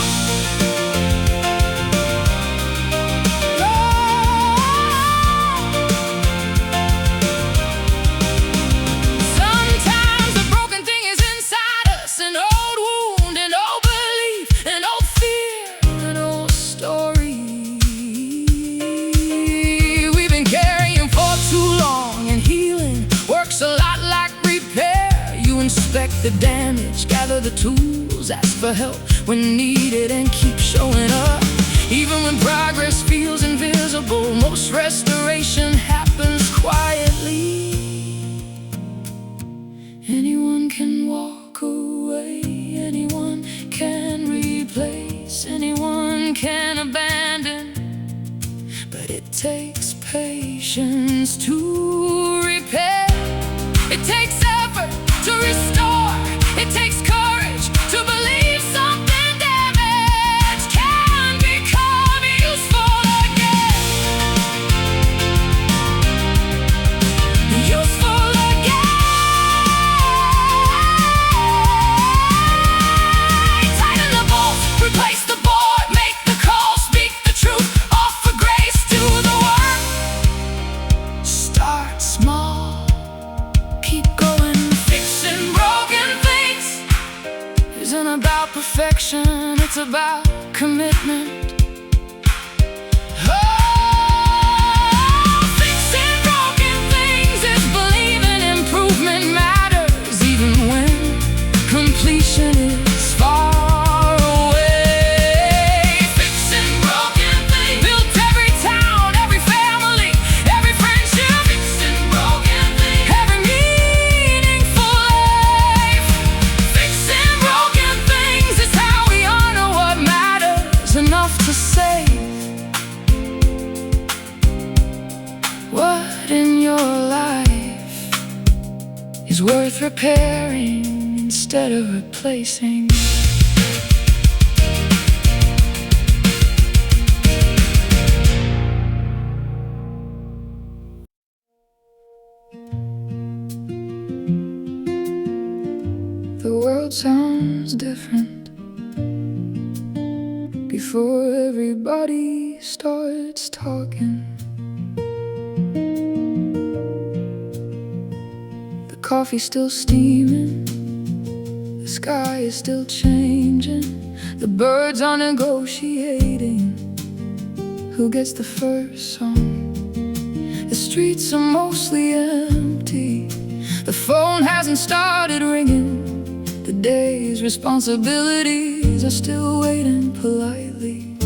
Oh. inspect the damage, gather the tools, ask for help when needed, and keep showing up. Even when progress feels invisible, most restoration happens quietly. Anyone can walk away, anyone can replace, anyone can abandon, but it takes patience to repair. It takes effort to restore. It takes courage to believe something damaged can become useful again. Useful again. Tighten the bolts, replace the board, make the call, speak the truth, offer grace, do the work. Start small, keep going. Fixing broken things isn't about perfection, it's about commitment. Oh, fixing broken things is believing improvement matters, even when completion is far away. Fixing broken things built every town, every family, every friendship. Fixing broken things, every meaningful life. Fixing broken things is how we honor what matters enough to save. What in your life is worth repairing instead of replacing? The world sounds different before everybody starts talking. The coffee's still steaming, the sky is still changing, the birds are negotiating who gets the first song. The streets are mostly empty, the phone hasn't started ringing, the day's responsibilities are still waiting politely.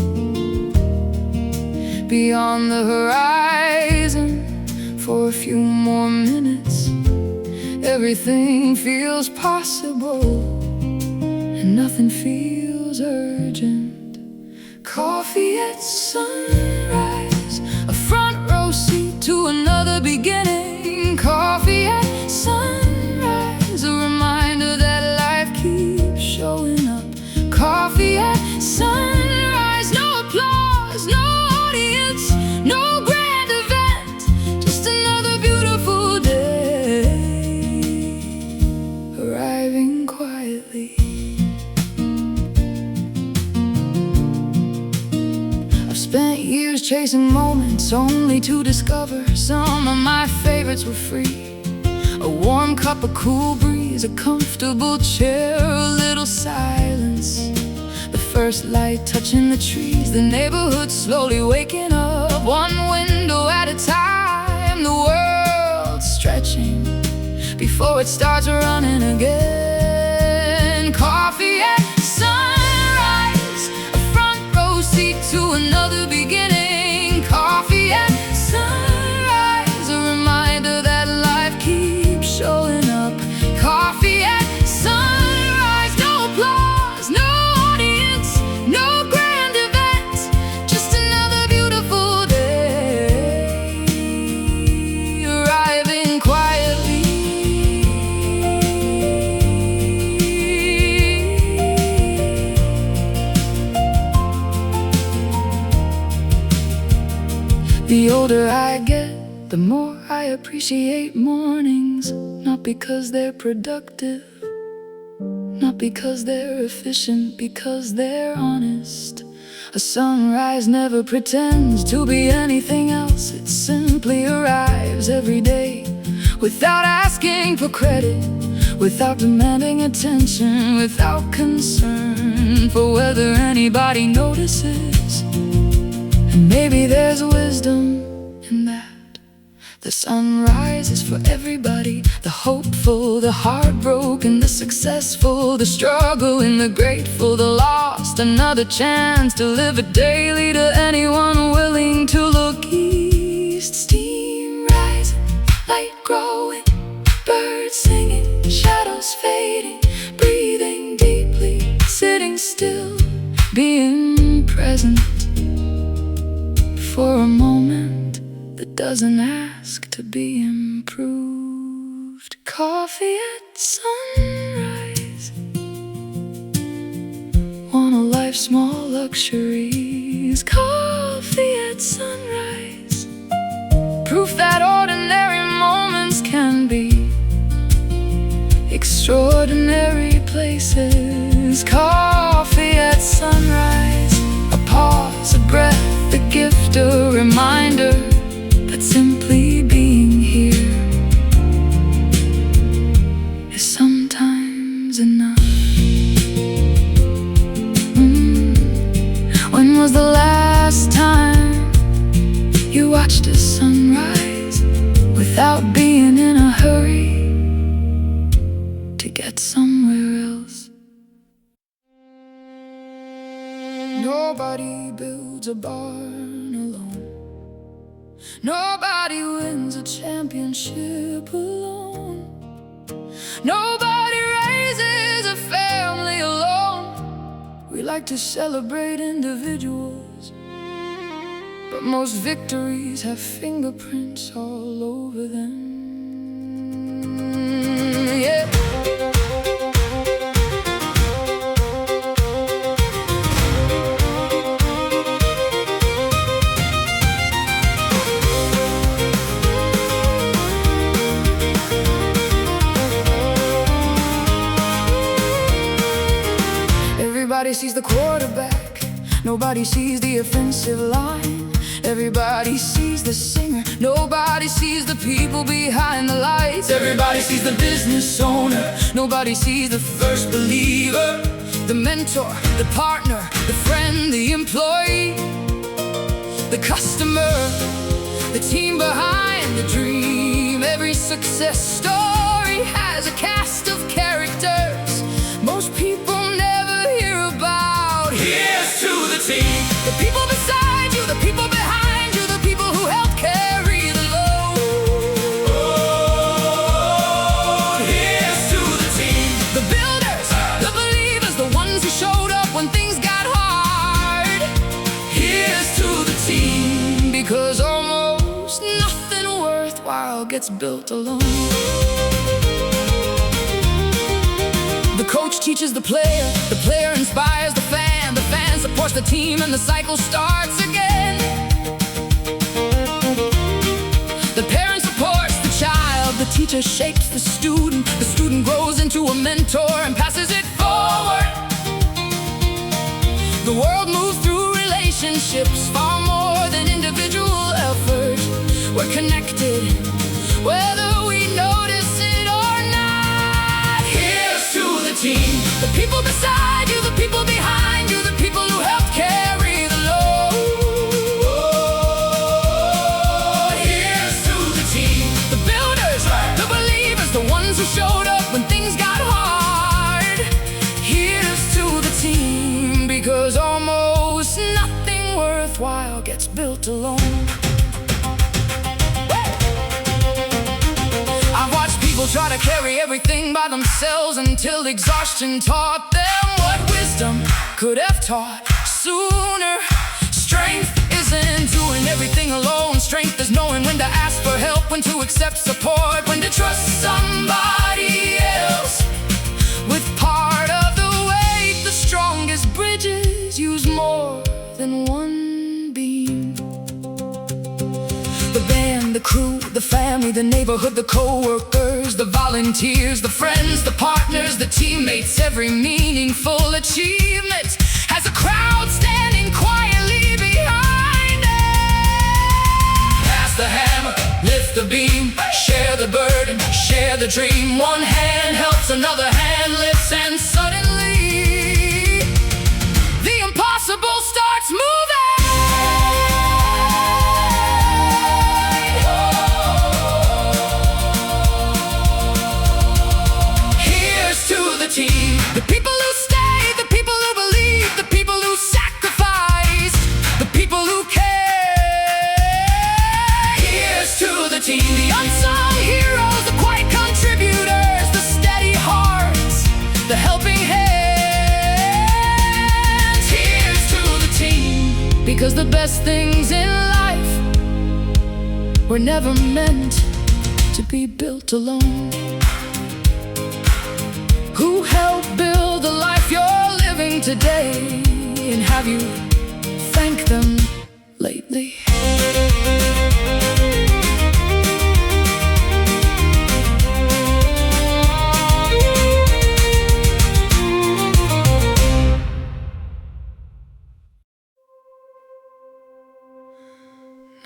Beyond the horizon for a few more minutes, everything feels possible and nothing feels urgent. Coffee at sunrise, a front row seat to another beginning. Coffee at sunrise, a reminder that life keeps showing up. Coffee at sunrise, no applause, no audience, no grand event, just another beautiful day arriving quietly. I've spent years chasing moments only to discover some of my favorites were free. A warm cup, a cool breeze, a comfortable chair, a little silence, the first light touching the trees, the neighborhood slowly waking up, one window at a time, the world stretching before it starts running again. Coffee at sunrise, a front row seat to another beginning. Coffee at sunrise, a reminder that life keeps showing up. Coffee at sunrise, no applause, no audience, no grand event, just another beautiful day arriving quietly. The older I get, the more I appreciate mornings. Not because they're productive, not because they're efficient, because they're honest. A sunrise never pretends to be anything else. It simply arrives every day, without asking for credit, without demanding attention, without concern for whether anybody notices. And maybe there's wisdom in that. The sunrise is for everybody. The hopeful, the heartbroken, the successful, the struggling, the grateful, the lost. Another chance to live it daily to anyone willing to look east. Steam rising, light growing, birds singing, shadows fading, breathing deeply, sitting still, being present for a moment that doesn't ask to be improved. Coffee at sunrise, one of life's small luxuries. Coffee at sunrise, proof that ordinary moments can be extraordinary places. Coffee at sunrise, a pause, a breath, a gift, a reminder that simply being here is sometimes enough. When was the last time you watched a sunrise without being in a hurry to get somewhere else? Nobody builds a barn alone. Nobody wins a championship alone. Nobody raises a family alone. We like to celebrate individuals, but most victories have fingerprints all over them. Yeah. Everybody sees the quarterback, nobody sees the offensive line. Everybody sees the singer, nobody sees the people behind the lights. Everybody sees the business owner, nobody sees the first believer, the mentor, the partner, the friend, the employee, the customer, the team behind the dream. Every success story has a cast of characters most people never hear about. Here's to the team, the people beside you, the people behind you, the people who help carry the load. Oh, here's to the team, the builders, the believers, the ones who showed up when things got hard. Here's to the team, because almost nothing worthwhile gets built alone. The coach teaches the player inspires the fan supports the team, and the cycle starts again. The parent supports the child, the teacher shapes the student grows into a mentor and passes it forward. The world moves through relationships far more than individual effort. We're connected, whether we notice it or not. Here's to the team, the people beside you, the people behind you, the people who helped carry the load. Oh, here's to the team, the builders, the believers, the ones who showed up when things got hard. Here's to the team, because almost nothing worthwhile gets built alone. I've watched people try to carry everything by themselves until exhaustion taught them what wisdom could have taught sooner. Strength isn't doing everything alone. Strength is knowing when to ask for help, when to accept support, when to trust somebody else with part of the weight. The strongest bridges use more than one beam. The band, the crew, the family, the neighborhood, the co-workers, the volunteers, the friends, the partners, the teammates. Every meaningful achievement has a crowd standing quietly behind it. Pass the hammer, lift the beam, share the burden, share the dream. One hand helps, another hand lifts, and suddenly the impossible starts moving. team. The people who stay, the people who believe, the people who sacrifice, the people who care. Here's to the team. The unsung heroes, the quiet contributors, the steady hearts, the helping hands. Here's to the team. Because the best things in life were never meant to be built alone. Who helped build the life you're living today? And have you thanked them lately?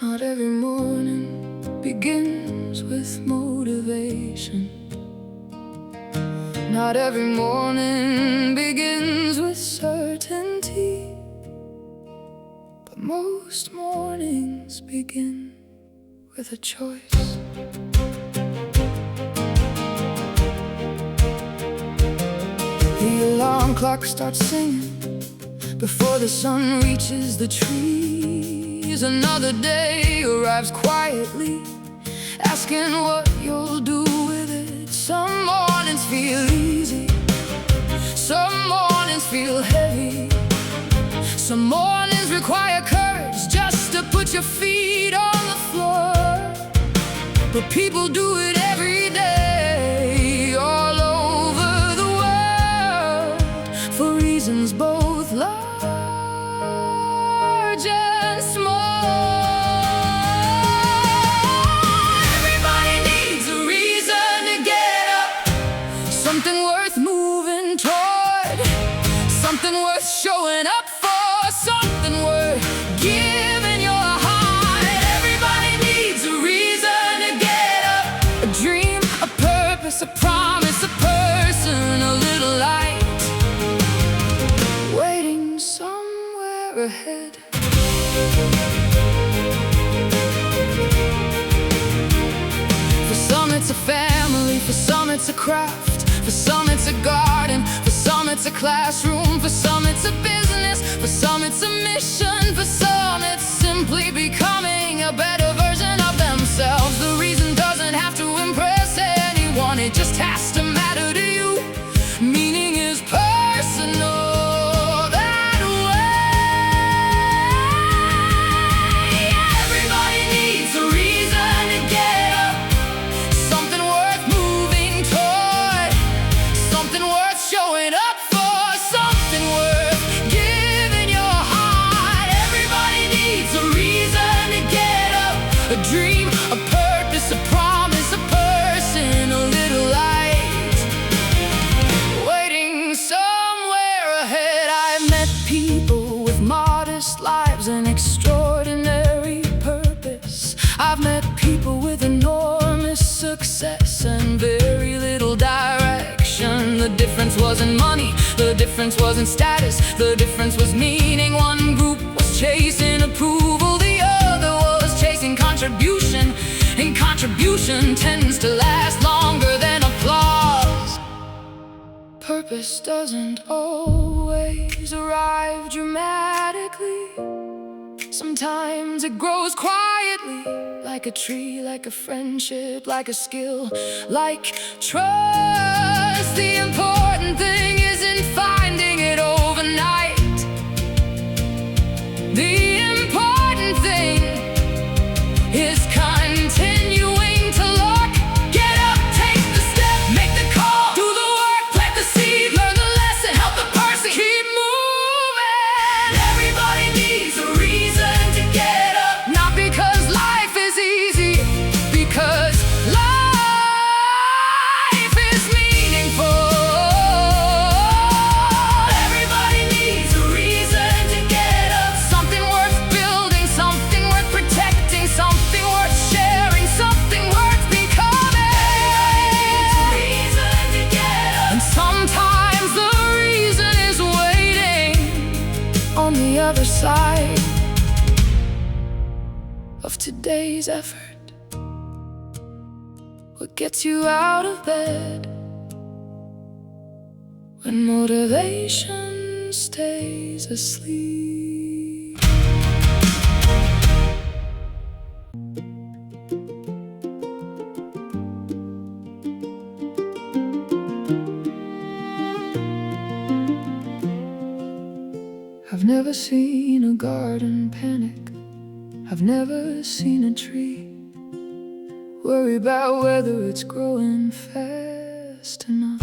Not every morning begins with motivation. Not every morning begins with certainty. But most mornings begin with a choice. The alarm clock starts singing before the sun reaches the trees. Another day arrives quietly, asking what you'll do with it. Some mornings feel easy, some mornings feel heavy, some mornings require courage just to put your feet on the floor. But people do it every day, all over the world, for reasons both large and small. Something worth showing up for, something worth giving your heart. Everybody needs a reason to get up, a dream, a purpose, a promise, a person, a little light waiting somewhere ahead. For some it's a family, for some it's a craft, for some it's a garden, for some it's a classroom, for some it's a business, for some it's a mission, for some it's simply becoming a better version of themselves. The reason doesn't have to impress anyone, it just has to matter to you. Meaning is personal that way. Everybody needs a reason to get up, something worth moving toward, something worth showing up for, something worth giving your heart. Everybody needs a reason to get up, a dream, a purpose, a promise, a person, a little light waiting somewhere ahead. I've met people with modest lives and extraordinary purpose. I've met people with enormous success and very little direction. The difference wasn't money, the difference wasn't status, the difference was meaning. One group was chasing approval, the other was chasing contribution, and contribution tends to last longer than applause. Purpose doesn't always arrive dramatically. Sometimes it grows quietly, like a tree, like a friendship, like a skill, like trust. The important thing isn't finding it overnight. The important thing is continuing to look. Get up, take the step, make the call, do the work, plant the seed, learn the lesson, help the person, keep moving. Everybody needs a reason to get up, not because life is easy, because life is meaningful. Everybody needs a reason to get up, something worth building, something worth protecting, something worth sharing, something worth becoming. Reason to get up. And sometimes the reason is waiting on the other side of today's effort. What gets you out of bed? when motivation stays asleep. I've never seen a garden panic. I've never seen a tree worry about whether it's growing fast enough.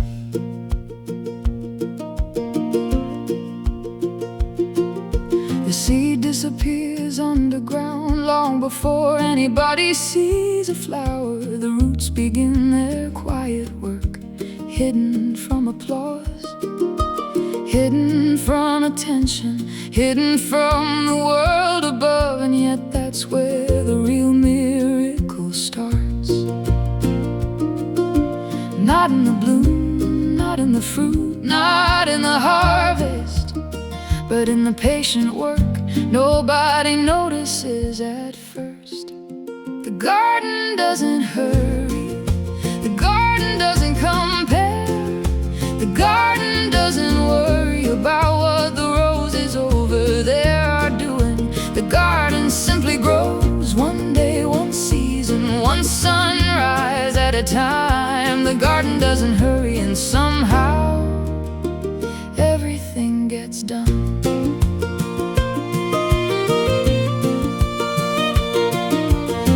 The seed disappears underground long before anybody sees a flower. The roots begin their quiet work, hidden from applause, hidden from attention, hidden from the world above. And yet that's where the real miracle starts. Not in the bloom, not in the fruit, not in the harvest, but in the patient work nobody notices at first. The garden doesn't hurry, the garden doesn't compare, the garden doesn't worry about what the roses over there are doing. The garden simply grows, one day, one season, one sunrise at a time. The garden doesn't hurry, and somehow everything gets done.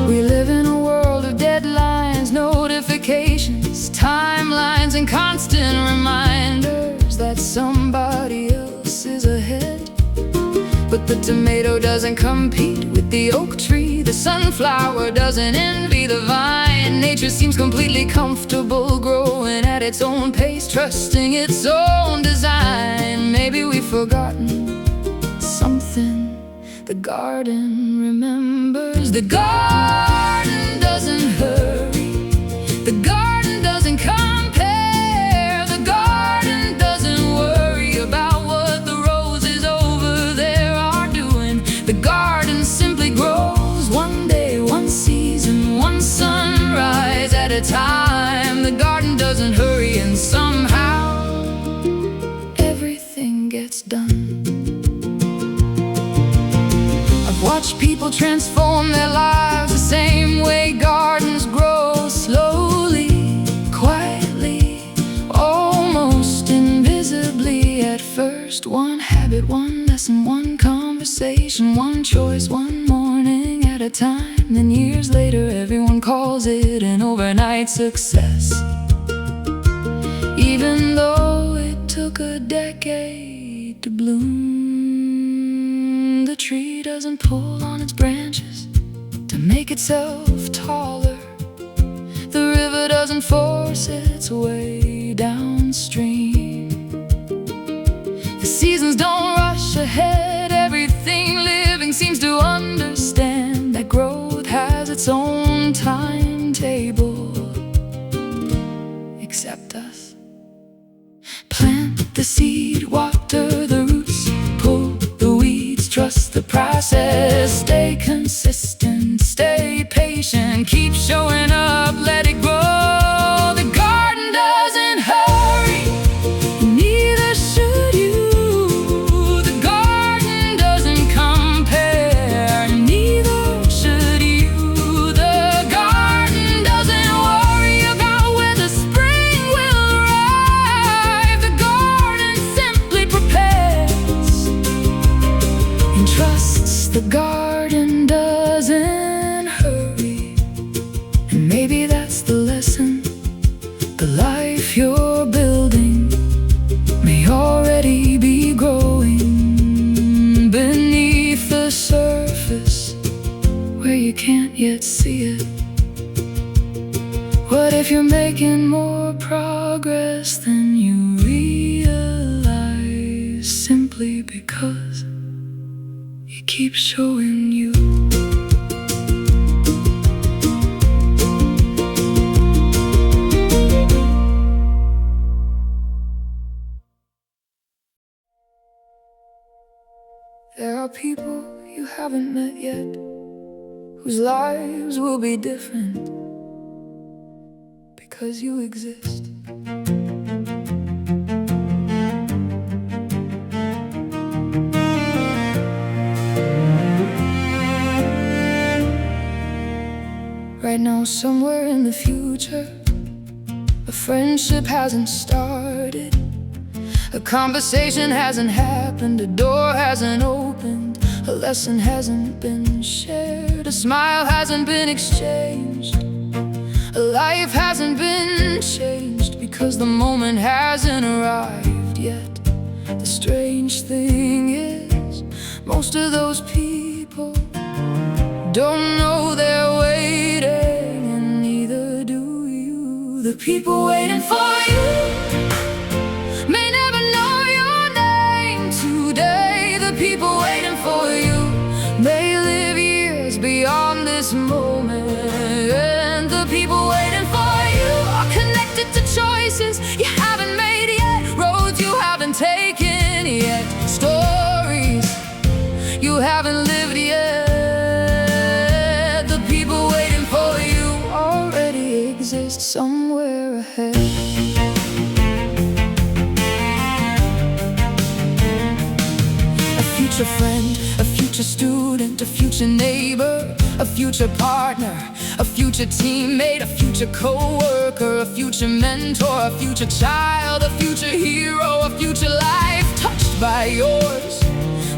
We live in a world of deadlines, notifications, timelines, and constant reminders that somebody else is ahead. But the tomato doesn't compete with the oak tree, the sunflower doesn't envy the vine. Nature seems completely comfortable growing at its own pace, trusting its own design. Maybe we've forgotten something the garden remembers. The garden doesn't hurry, the garden doesn't compare, the garden doesn't worry about what the roses over there are doing. The garden simply grows, one day, one season, one sunrise at a time. The garden doesn't hurry, and somehow everything gets done. Watch people transform their lives the same way gardens grow, slowly, quietly, almost invisibly at first. One habit, one lesson, one conversation, one choice, one morning at a time. Then years later everyone calls it an overnight success, even though it took a decade to bloom. The tree doesn't pull on its branches to make itself taller. The river doesn't force its way downstream. The seasons don't rush ahead. Everything living seems to understand that growth has its own timetable, except us. Plant the seed, water the roots, pull the weeds, trust the process. Stay consistent, stay patient, keep showing up, let it grow. The garden doesn't hurry, neither should you. The garden doesn't compare, neither should you. The garden doesn't worry about whether spring will arrive. The garden simply prepares and trusts. The garden doesn't hurry, and maybe that's the lesson. The life you're building may already be growing beneath the surface, where you can't yet see it. What if you're making more progress than you realize, simply because it keeps showing you? There are people you haven't met yet, whose lives will be different because you exist. Now somewhere in the future, a friendship hasn't started, a conversation hasn't happened, a door hasn't opened, a lesson hasn't been shared, a smile hasn't been exchanged, a life hasn't been changed, because the moment hasn't arrived yet. The strange thing is, most of those people don't know they're waiting, and neither do you. The people waiting for you may never know your name today. The people waiting for you may live years beyond this moment, and the people waiting for you are connected to choices you haven't made yet, roads you haven't taken yet, stories you haven't lived yet. The people waiting for you already exist somewhere ahead. A future friend, a future student, a future neighbor, a future partner, a future teammate, a future co-worker, a future mentor, a future child, a future hero, a future life touched by yours.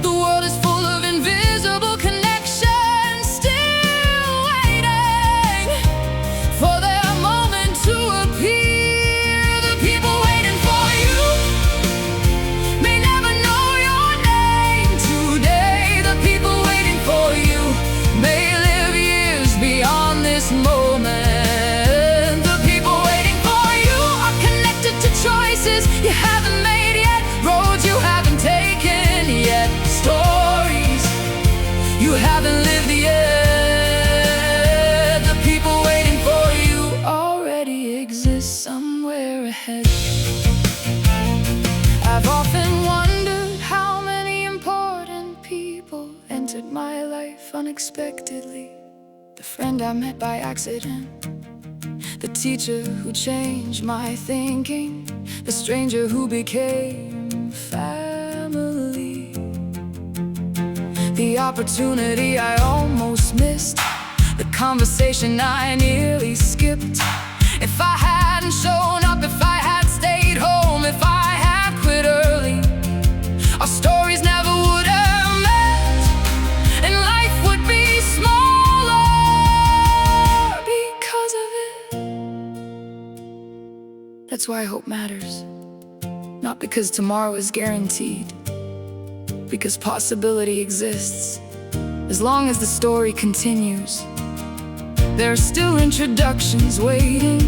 The world is full of invisible connections, still waiting for their moment to appear. The people waiting for you may never know your name today. The people waiting for you may live years beyond this moment. The people waiting for you are connected to choices you haven't made yet, roads you haven't taken yet, stories you haven't lived yet. The people waiting for you already exist somewhere ahead. I've often wondered how many important people entered my life unexpectedly. The friend I met by accident, the teacher who changed my thinking, the stranger who became family, the opportunity I almost missed, the conversation I nearly skipped. If I hadn't shown up, if I had stayed home, if I had quit early, our stories never would have met, and life would be smaller because of it. That's why hope matters. Not because tomorrow is guaranteed, because possibility exists. As long as the story continues, there are still introductions waiting,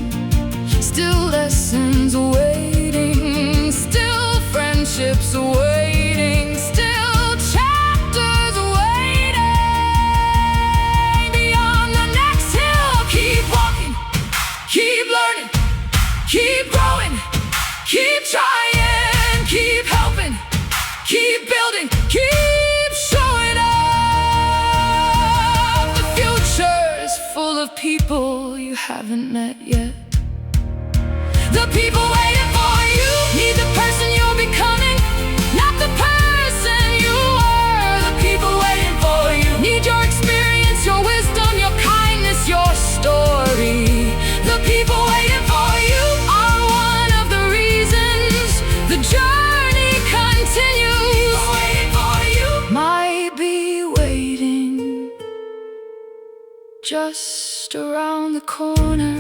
still lessons waiting, still friendships waiting, still chapters waiting. Beyond the next hill, keep walking, keep learning, keep growing, keep trying, keep helping, keep building, keep showing up. The future is full of people you haven't met yet. The people waiting for you need the person you're becoming, not the person you were. The people waiting for you need your experience, your wisdom, your kindness, your story. The people waiting for you are one of the reasons the journey continues. Waiting for you might be waiting just around the corner.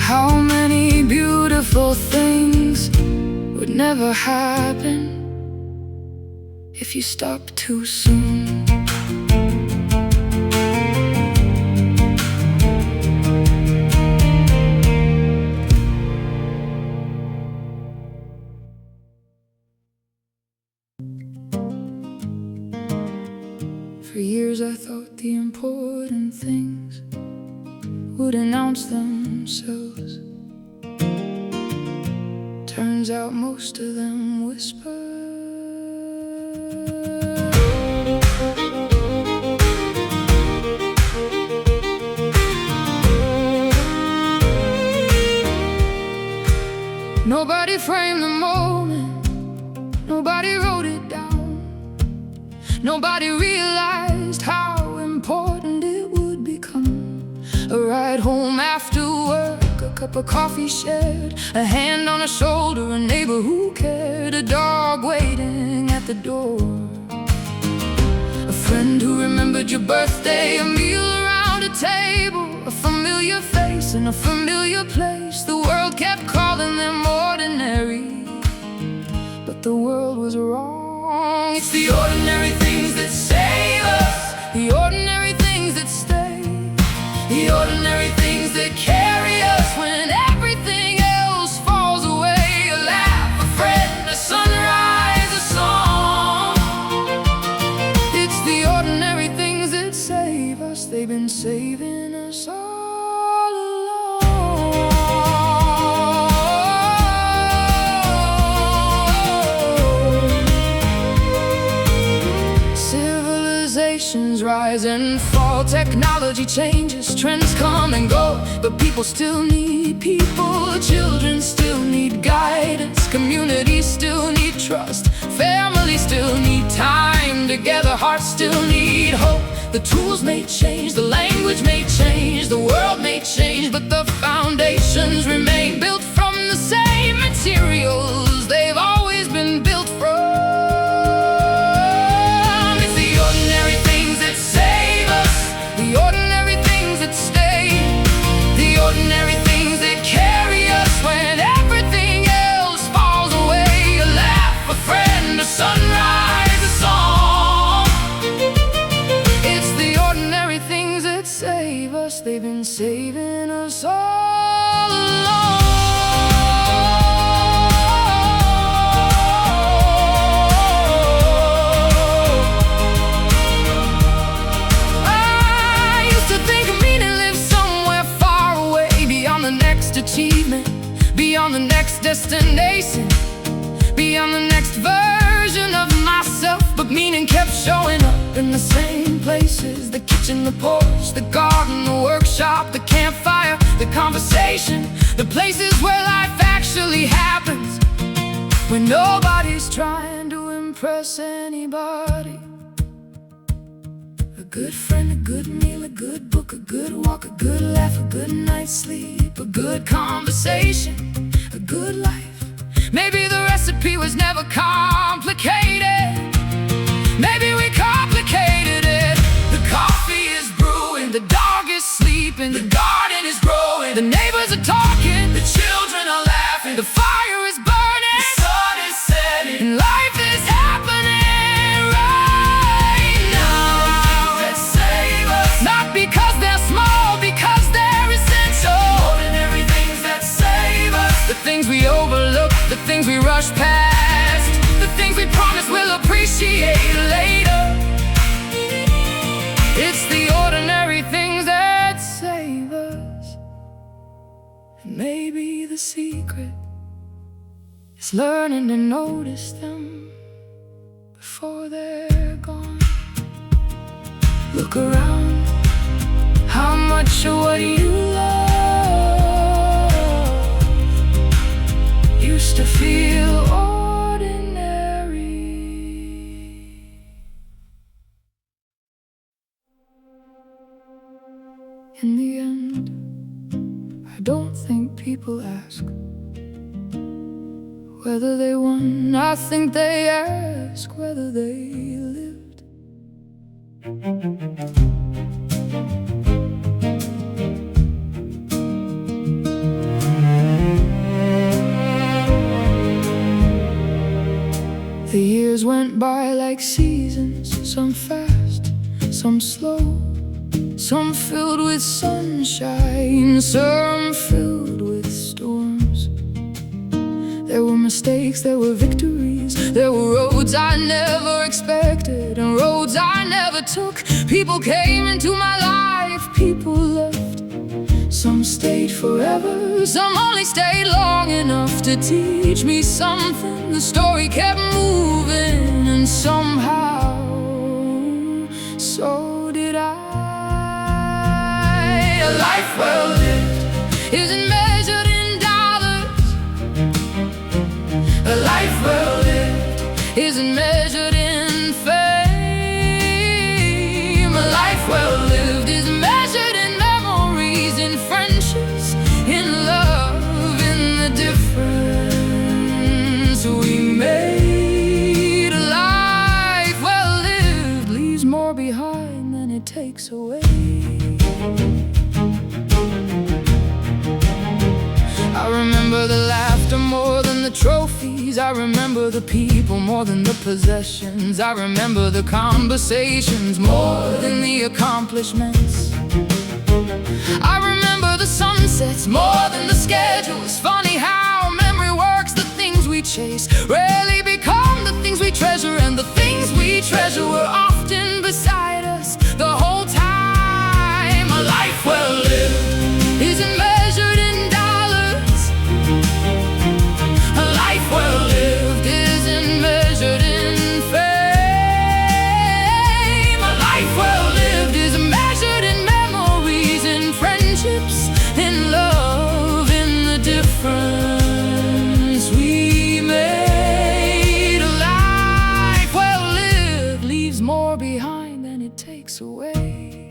How many beautiful things would never happen if you stopped too soon? For years I thought the important things would announce themselves. Turns out most of them whisper. Nobody framed the moment, nobody wrote it down, nobody realized how important it A ride home after work, a cup of coffee shared, a hand on a shoulder, a neighbor who cared, a dog waiting at the door, a friend who remembered your birthday, a meal around a table, a familiar face in a familiar place. The world kept calling them ordinary, but the world was wrong. It's the ordinary things that save us, the ordinary things that stay, the ordinary things that carry us when everything else falls away. A laugh, a friend, a sunrise, a song. It's the ordinary things that save us. They've been saving us all along. Civilizations rise and fall, technology changes, trends come and go, but people still need people. Children still need guidance, communities still need trust, families still need time together, hearts still need hope. The tools may change, the language may change, the world may change, but the foundations remain built from the same materials they've always been built from. It's the ordinary things that save us, the ordinary things that stay, the ordinary things that carry us when everything else falls away. A laugh, a friend, a sunrise, a song. It's the ordinary things that save us. They've been saving us all along. I used to think meaning lived somewhere far away, beyond the next achievement, beyond the next destination, beyond the next version of myself. But meaning kept showing up in the same places: the kitchen, the porch, the garden, the workshop, the campfire, the conversation, the places where life actually happens, when nobody's trying to impress anybody. A good friend, a good meal, a good book, a good walk, a good laugh, a good night's sleep, a good conversation, a good life. Maybe the recipe was never complicated, maybe we complicated it. The coffee is brewing, the dog is sleeping, the garden is growing, the neighbors are talking, the children are laughing, the fire is burning, the sun is setting, and life is happening right now. That save us, not because they're small, because they're essential. Ordinary things that save us, the things we overlook, the things we rush past, the things we promise we'll appreciate later. It's the ordinary things that save us. And maybe the secret is learning to notice them before they're gone. Look around, how much of what you love used to feel ordinary. In the end, I don't think people ask whether they won. I think they ask whether they lived. The years went by like seasons, some fast, some slow, some filled with sunshine, some filled with storms. There were mistakes, there were victories, there were roads I never expected and roads I never took. People came into my life, people left. Some stayed forever, some only stayed long enough to teach me something. The story kept moving, and somehow, so did I. A life well lived isn't measured in dollars. A life well lived isn't measured in fame. A life well lived is measured in memories I remember the people more than the possessions. I remember the conversations more than the accomplishments. I remember the sunsets more than the schedule. It's funny how memory works. The things we chase rarely become the things we treasure, and the things we treasure were often beside us the whole time. A life well lived isn't measured in dollars. A life well lived isn't measured in fame. A life well lived is measured in memories, in friendships, in love, in the difference we made. A life well lived leaves more behind than it takes away.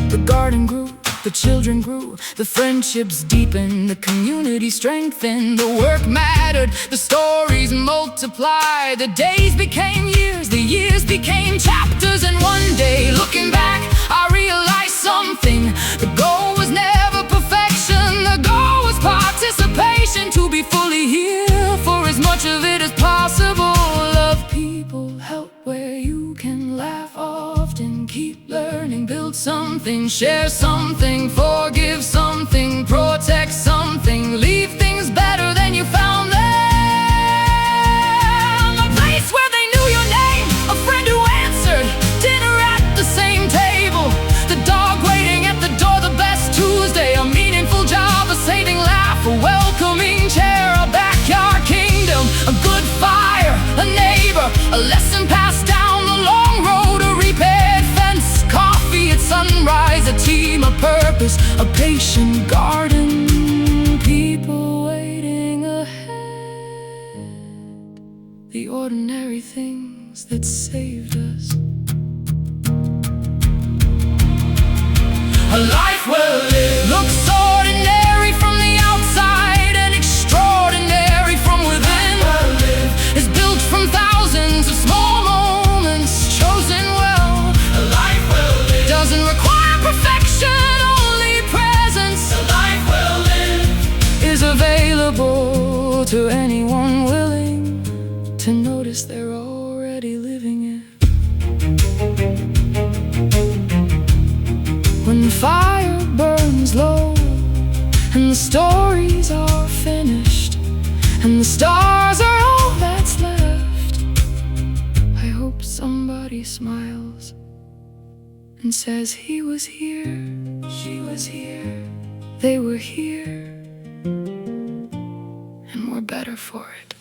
The garden grew, the children grew, the friendships deepened, the community strengthened, the work mattered, the stories multiplied. The days became years, the years became chapters, and one day, looking back, I realized something. The goal was never perfection, the goal was participation. To be fully here for as much of it as possible. Love people, help where you can, laugh often, keep learning, build something, share something, forgive something, protect something, leave things better than you found them. A place where they knew your name, a friend who answered, dinner at the same table, the dog waiting at the door, the best Tuesday, a meaningful job, a saving laugh, a welcoming chair, a backyard kingdom, a good fire, a neighbor, a lesson passed down the long road, a repaired fence, coffee at sunrise, a team, a purpose, a patient garden, people waiting ahead, the ordinary things that saved us. A life well lived looks ordinary from the outside and extraordinary from within. Well lived is built from thousands of small moments chosen well. A life well lived doesn't require perfection, only presence. A life well lived is available to anyone willing to notice they're already living it. When fire burns low and the stories are finished and the stars are all that's left, I hope somebody smiles and says he was here, she was here, they were here, and we're better for it.